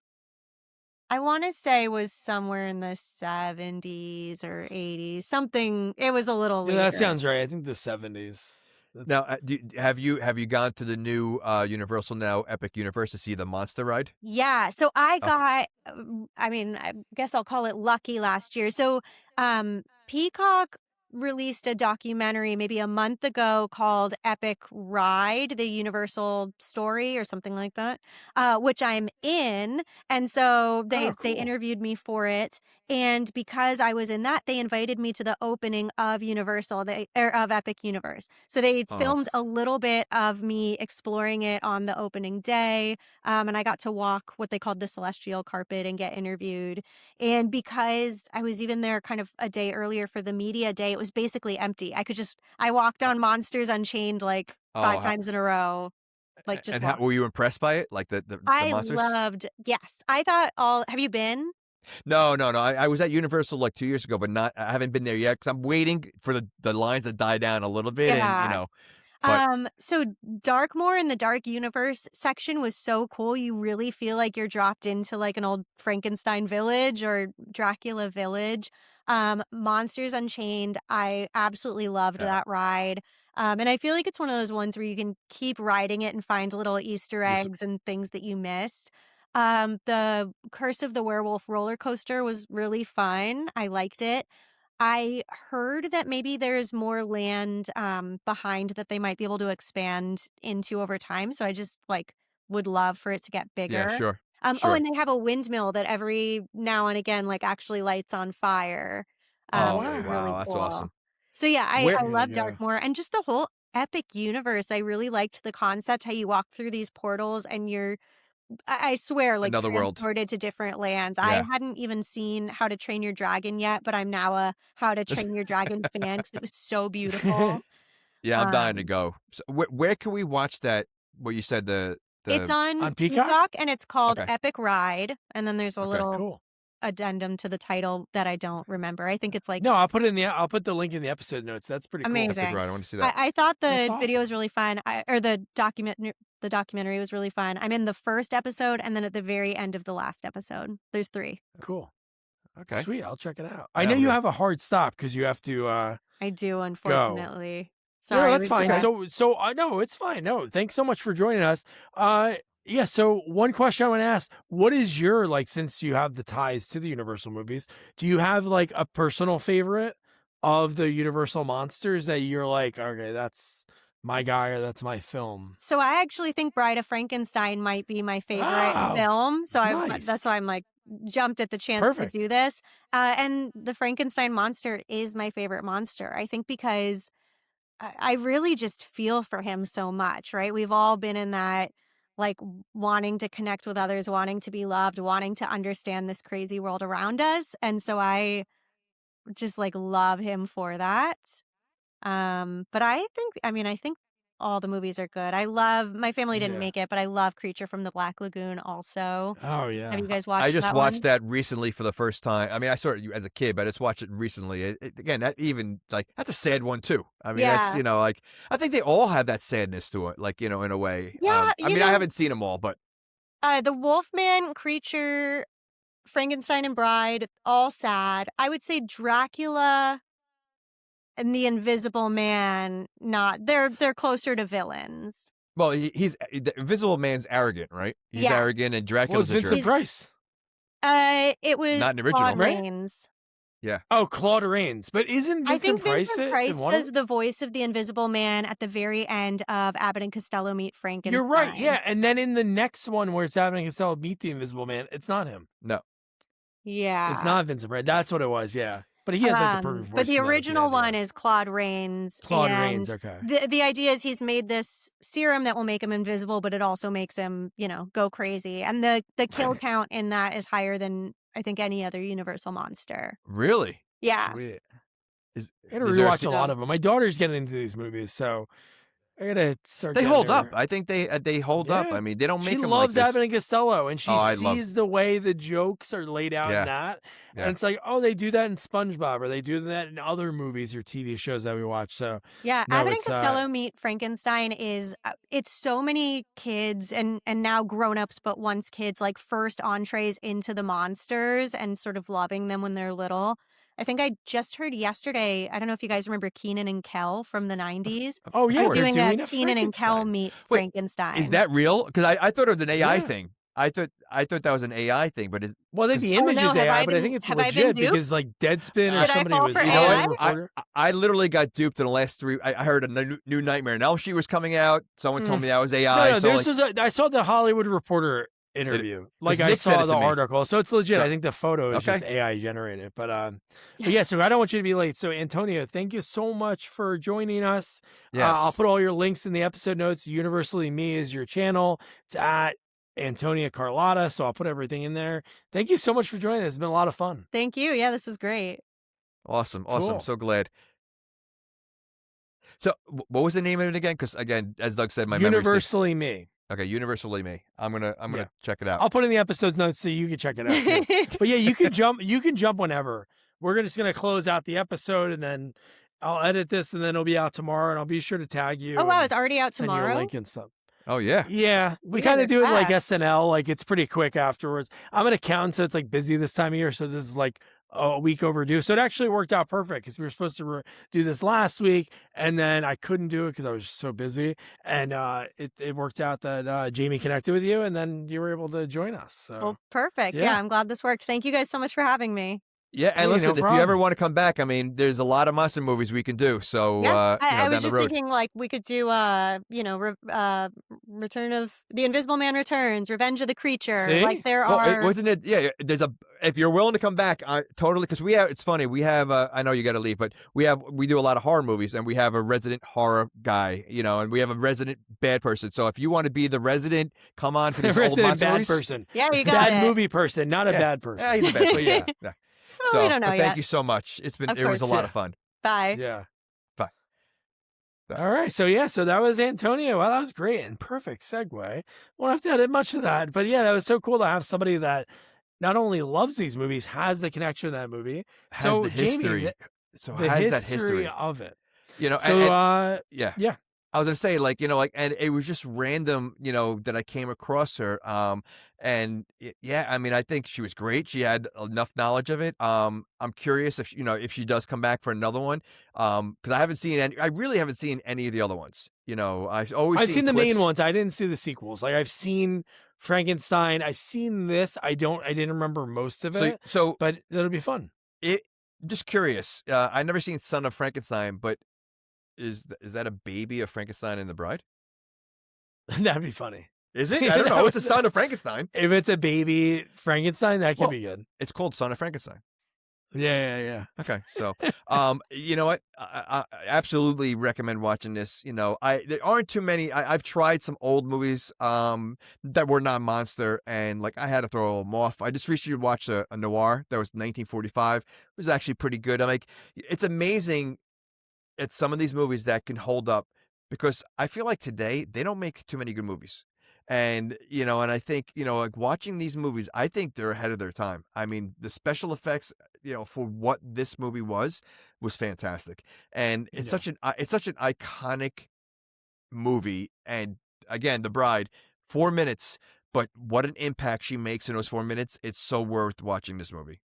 I want to say, was somewhere in the 70s or 80s, something. It was a little later. Yeah, that sounds right. I think the 70s. now, have you gone to the new Universal now Epic Universe to see the Monster Ride? Yeah. So I got, I guess I'll call it lucky last year. So Peacock released a documentary maybe a month ago called Epic Ride, the Universal story or something like that, which I'm in. And so they interviewed me for it. And because I was in that, they invited me to the opening of Universal, of Epic Universe. So they filmed a little bit of me exploring it on the opening day. And I got to walk what they called the celestial carpet and get interviewed. And because I was even there kind of a day earlier for the media day, it was basically empty. I walked on Monsters Unchained like 5 times in a row. Like just and how were you impressed by it? Like the monsters? Yes. I thought have you been? No. I was at Universal like 2 years ago, but I haven't been there yet because I'm waiting for the lines to die down a little bit, and But so Darkmoor in the Dark Universe section was so cool. You really feel like you're dropped into like an old Frankenstein village or Dracula village. Monsters Unchained, I absolutely loved that ride. And I feel like it's one of those ones where you can keep riding it and find little Easter eggs and things that you missed. The Curse of the Werewolf roller coaster was really fun. I liked it. I heard that maybe there's more land behind that they might be able to expand into over time. So I just would love for it to get Yeah, bigger. sure. Oh, Sure. and they have a windmill that every now and again actually lights on fire. Oh, Which is wow. really that's cool. awesome. So yeah, I Where- love Yeah. Darkmoor and just the whole epic universe. I really liked the concept, how you walk through these portals and I swear, Another world. transported to different lands. Yeah. I hadn't even seen How to Train Your Dragon yet, but I'm now a How to Train Your Dragon fan because it was so beautiful. Yeah, I'm dying to Um, go. So where can we watch that? What you said It's on On Peacock? and it's called Okay. Epic Ride, and then there's a Okay, little Cool. addendum to the title that I don't remember. I think it's No, I'll put the link in the episode notes. That's pretty cool. Amazing. Epic Ride. I want to see that. I thought the That's video awesome. was really fun, or the documentary was really fun. I'm in the first episode, and then at the very end of the last episode. There's 3. Cool. Okay. Sweet. I'll check it out. Yeah, I know I'm you good. have a hard stop because you have to I do, unfortunately. No, Sorry, that's fine. Richard. So no, it's fine. No, thanks so much for joining us. Yeah. So one question I want to ask: what is your since you have the ties to the Universal movies? Do you have a personal favorite of the Universal monsters that you're okay, that's my guy or that's my film? So I actually think Bride of Frankenstein might be my favorite Wow. film. So Nice. that's why I'm jumped at the chance Perfect. to do this. And the Frankenstein monster is my favorite monster. I think because I really just feel for him so much, right? We've all been in that wanting to connect with others, wanting to be loved, wanting to understand this crazy world around us. And so I just love him for that. But I think all the movies are good. I love, my family didn't Yeah. make it, but I love Creature from the Black Lagoon also. Oh yeah. Have you guys watched I just that watched one? that recently for the first time. I mean, I saw it as a kid, but I just watched it recently. Again, that even that's a sad one too. I mean, that's Yeah. I think they all have that sadness to it, in a way. Yeah, I mean, I haven't seen them all, but The Wolfman, Creature, Frankenstein and Bride, all sad. I would say Dracula and the Invisible Man, they're closer to villains. well, the Invisible Man's arrogant, right? He's Yeah. arrogant, and Well, Dracula's it's a Vincent jerk. Price. It was Not an original, Claude right? Rains. Oh, Claude Rains. But isn't I think Vincent Price Vincent it Price in one of does the voice of the Invisible Man at the very end of Abbott and Costello Meet Frankenstein. You're right, yeah. And then in the next one where it's happening, Costello meet the Invisible Man, it's not him. No. Yeah. It's not Vincent Price. That's what it was, yeah. But he has the perfect voice. But the for that at original end, one yeah. is Claude Rains. Claude and Rains, okay. The idea is he's made this serum that will make him invisible, but it also makes him, go crazy. And the kill count in that is higher than I think any other Universal monster. Really? Yeah. Sweet. Is, I gotta is there rewatch a scene- lot of them. My daughter's getting into these movies, so I gotta start. They getting hold her- up. I think they hold up. Yeah. I mean, they don't make She them loves like this. Abbott and Costello, and she Oh, I love- sees the way the jokes are laid out Yeah. in that. Yeah. And it's oh, they do that in SpongeBob, or they do that in other movies or TV shows that we watch. So Yeah, No, Abbott and it's, Costello Meet Frankenstein is it's so many kids and now grown-ups, but once kids first entrees into the monsters and sort of loving them when they're little. I think I just heard yesterday, I don't know if you guys remember Keenan and Kel from the 90s. oh yeah, course. they're Doing doing a Keenan and Kel Frankenstein. Meet Wait, Frankenstein. Is that real? Because I thought it was an AI Yeah. thing. I thought that was an AI thing, but Well, I think the Oh, image no, is have AI, I but I been- think it's have I been legit because duped? Deadspin or Did I somebody fall was for the AI? reporter. I literally got duped in the last 3. I heard a new Nightmare on Elm Street was coming out. Someone told me that was AI. No, so this was I saw the Hollywood Reporter interview. I Nick said saw it the to me. article, so it's legit. So- I think the photo is just Okay. AI generated. But yeah, so I don't want you to be late. So Antonia, thank you so much for joining us. Yes. I'll put all your links in the episode notes. Universally Me is your channel. It's at Antonia Carlotta, so I'll put everything in there. Thank you so much for joining us. It's been a lot of fun. Thank you. Yeah, this was great. Awesome. Cool. So glad. So what was the name of it again? Because again, as Doug said, my memory sticks. Universally Me. Okay, Universally Me. I'm gonna Yeah. check it out. I'll put in the episode notes so you can check it out too. But yeah, you can jump. You can jump whenever. We're just gonna close out the episode, and then I'll edit this, and then it'll be out tomorrow, and I'll be sure to tag you. Oh, wow, and it's already out send you a tomorrow? link and stuff. Oh yeah. Yeah, we Yeah, kind of they're do it like fast. SNL. It's pretty quick afterwards. I'm an accountant, so it's busy this time of year. So this is a week overdue. So it actually worked out perfect because we were supposed to do this last week, and then I couldn't do it because I was just so busy. And it worked out that Jamie connected with you, and then you were able to join us. So Well, perfect. Yeah, I'm glad this worked. Thank you guys so much for having me. Yeah, and Hey, listen, no if you problem. ever want to come back, I mean, there's a lot of monster movies we can do. So, Yeah, you know, I down was the just road. thinking like we could do, Return of the Invisible Man Returns, Revenge of the Creature. See? Like there Well, are. wasn't it? Yeah, there's a. If you're willing to come back, totally. Because we have. It's funny. We have. I know you got to leave, but we do a lot of horror movies, and we have a resident horror guy. You know, and we have a resident bad person. So if you want to be the resident, come on for these old Resident monster bad movies. person. Yeah, you got Bad it. movie person, not a Yeah. bad person. Yeah, he's a bad person. Yeah. Yeah. Well, So, we don't know but thank yet. you so much. It was course. a lot Yeah. of fun. Bye. Yeah. Bye. All right. So that was Antonia. Well, that was great and perfect segue. Won't have to edit much of that, but yeah, that was so cool to have somebody that not only loves these movies, has the connection to that movie. Has So the history. Jamie, So the has history that history of it. You know. So Yeah. yeah. I was gonna say, like, you know, like, and it was just random, you know, that I came across her. Yeah, I mean, I think she was great. She had enough knowledge of it. I'm curious if, you know, if she does come back for another one. Because I really haven't seen any of the other ones. You know, I've seen the main clips. ones. I didn't see the sequels. Like I've seen Frankenstein. I've seen this. I didn't remember most of it, So but it'll be fun. just curious. I never seen Son of Frankenstein, but is that a baby of Frankenstein and the Bride? That'd be funny. Is it? I don't know. It's a Son of Frankenstein. If it's a baby Frankenstein, that could be good. It's called Son of Frankenstein. Yeah. Okay, so, you know what? I absolutely recommend watching this. You know, there aren't too many. I've tried some old movies that were not monster, and like I had to throw them off. I just recently watched a noir that was 1945. It was actually pretty good. I'm like, it's amazing at some of these movies that can hold up because I feel like today they don't make too many good movies. And, you know, and I think, you know, like watching these movies, I think they're ahead of their time. I mean, the special effects, you know, for what this movie was fantastic. And it's such an iconic movie. And again, The Bride, 4 minutes, but what an impact she makes in those 4 minutes. It's so worth watching this movie.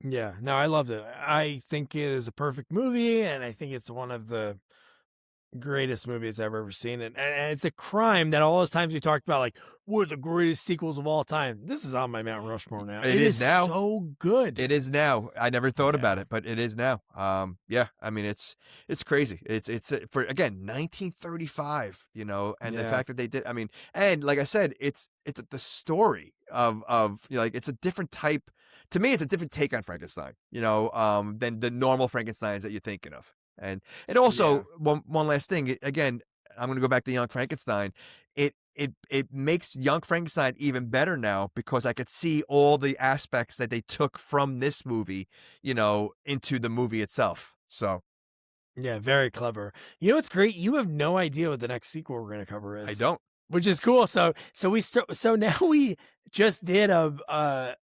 Yeah. No, I loved it. I think it is a perfect movie, and I think it's one of the greatest movies I've ever seen. And it's a crime that all those times we talked about, like, what are the greatest sequels of all time? This is on my Mount Rushmore now. It is now. So good. It is now. I never thought about it, but it is now. Yeah, I mean, it's crazy. It's for, again, 1935, you know, and the fact that they did, I mean, and like I said, it's the story of, you know, like, it's a different type. To me, it's a different take on Frankenstein, you know, than the normal Frankensteins that you're thinking of. And also, one last thing, again, I'm going to go back to Young Frankenstein. It makes Young Frankenstein even better now because I could see all the aspects that they took from this movie, you know, into the movie itself. So yeah, very clever. You know what's great? You have no idea what the next sequel we're going to cover is. I don't. Which is cool. So now we just did a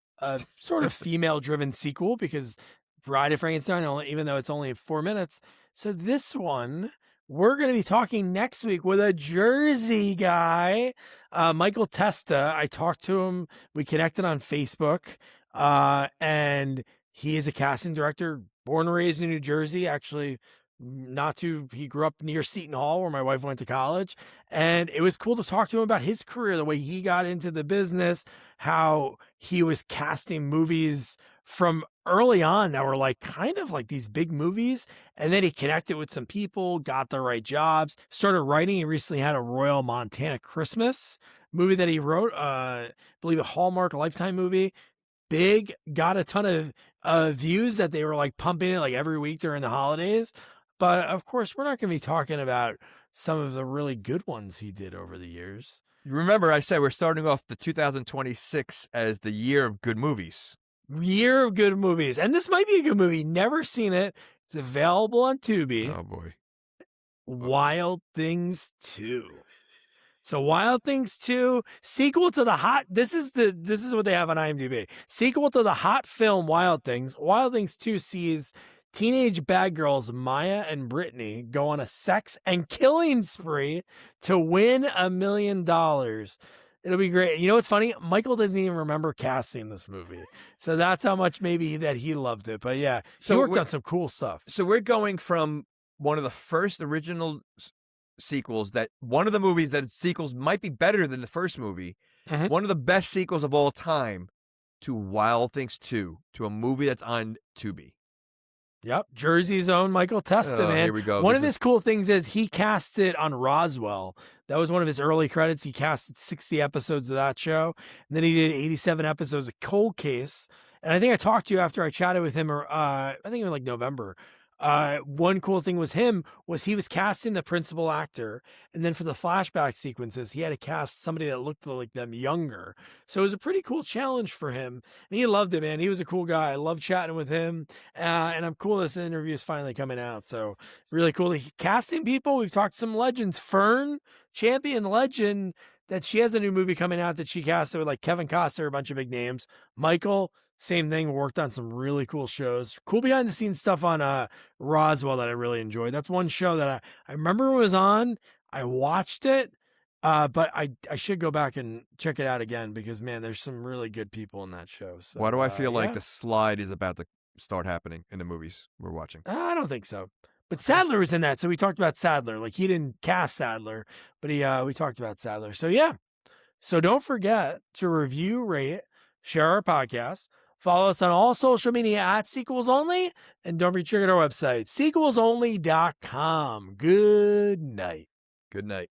sort of female-driven sequel because Bride of Frankenstein, even though it's only 4 minutes. So this one, we're going to be talking next week with a Jersey guy, Michael Testa. I talked to him. We connected on Facebook, and he is a casting director, born and raised in New Jersey. Actually, he grew up near Seton Hall where my wife went to college. And it was cool to talk to him about his career, the way he got into the business, how he was casting movies from early on that were like kind of like these big movies. And then he connected with some people, got the right jobs, started writing. He recently had a Royal Montana Christmas movie that he wrote, I believe a Hallmark Lifetime movie. Big, got a ton of views that they were like pumping it like every week during the holidays. But of course, we're not going to be talking about some of the really good ones he did over the years. Remember, I said we're starting off the 2026 as the year of good movies. Year of good movies. And this might be a good movie. Never seen it. It's available on Tubi. Oh, boy. Wild Things 2. So Wild Things 2, sequel to the hot, this is what they have on IMDb. Sequel to the hot film Wild Things. Wild Things 2 sees teenage bad girls Maya and Brittany go on a sex and killing spree to win $1 million. It'll be great. You know what's funny? Michael doesn't even remember casting this movie. So that's how much maybe that he loved it. But yeah, he worked on some cool stuff. So we're going from one of the first original sequels, that one of the movies that sequels might be better than the first movie, one of the best sequels of all time, to Wild Things 2, to a movie that's on Tubi. Yep, Jersey's own Michael Testa, man. Here we go. One of his cool things is he cast it on Roswell. That was one of his early credits. He casted 60 episodes of that show, and then he did 87 episodes of Cold Case. And I think I talked to you after I chatted with him, or I think it was like November. One cool thing was he was casting the principal actor, and then for the flashback sequences, he had to cast somebody that looked like them younger. So it was a pretty cool challenge for him, and he loved it, man. He was a cool guy. I love chatting with him, and I'm cool this interview is finally coming out. So really cool. Casting people, we've talked to some legends. Fern, champion legend, that she has a new movie coming out that she casted with like Kevin Costner, a bunch of big names. Michael, same thing, worked on some really cool shows. Cool behind the scenes stuff on Roswell that I really enjoyed. That's one show that I remember it was on. I watched it, but I should go back and check it out again because, man, there's some really good people in that show. So, why do I feel like the slide is about to start happening in the movies we're watching? I don't think so. But Sadler was in that, so we talked about Sadler. Like, he didn't cast Sadler, but we talked about Sadler. So, yeah. So don't forget to review, rate, share our podcast. Follow us on all social media at Sequels Only. And don't forget to check out our website, sequelsonly.com. Good night. Good night.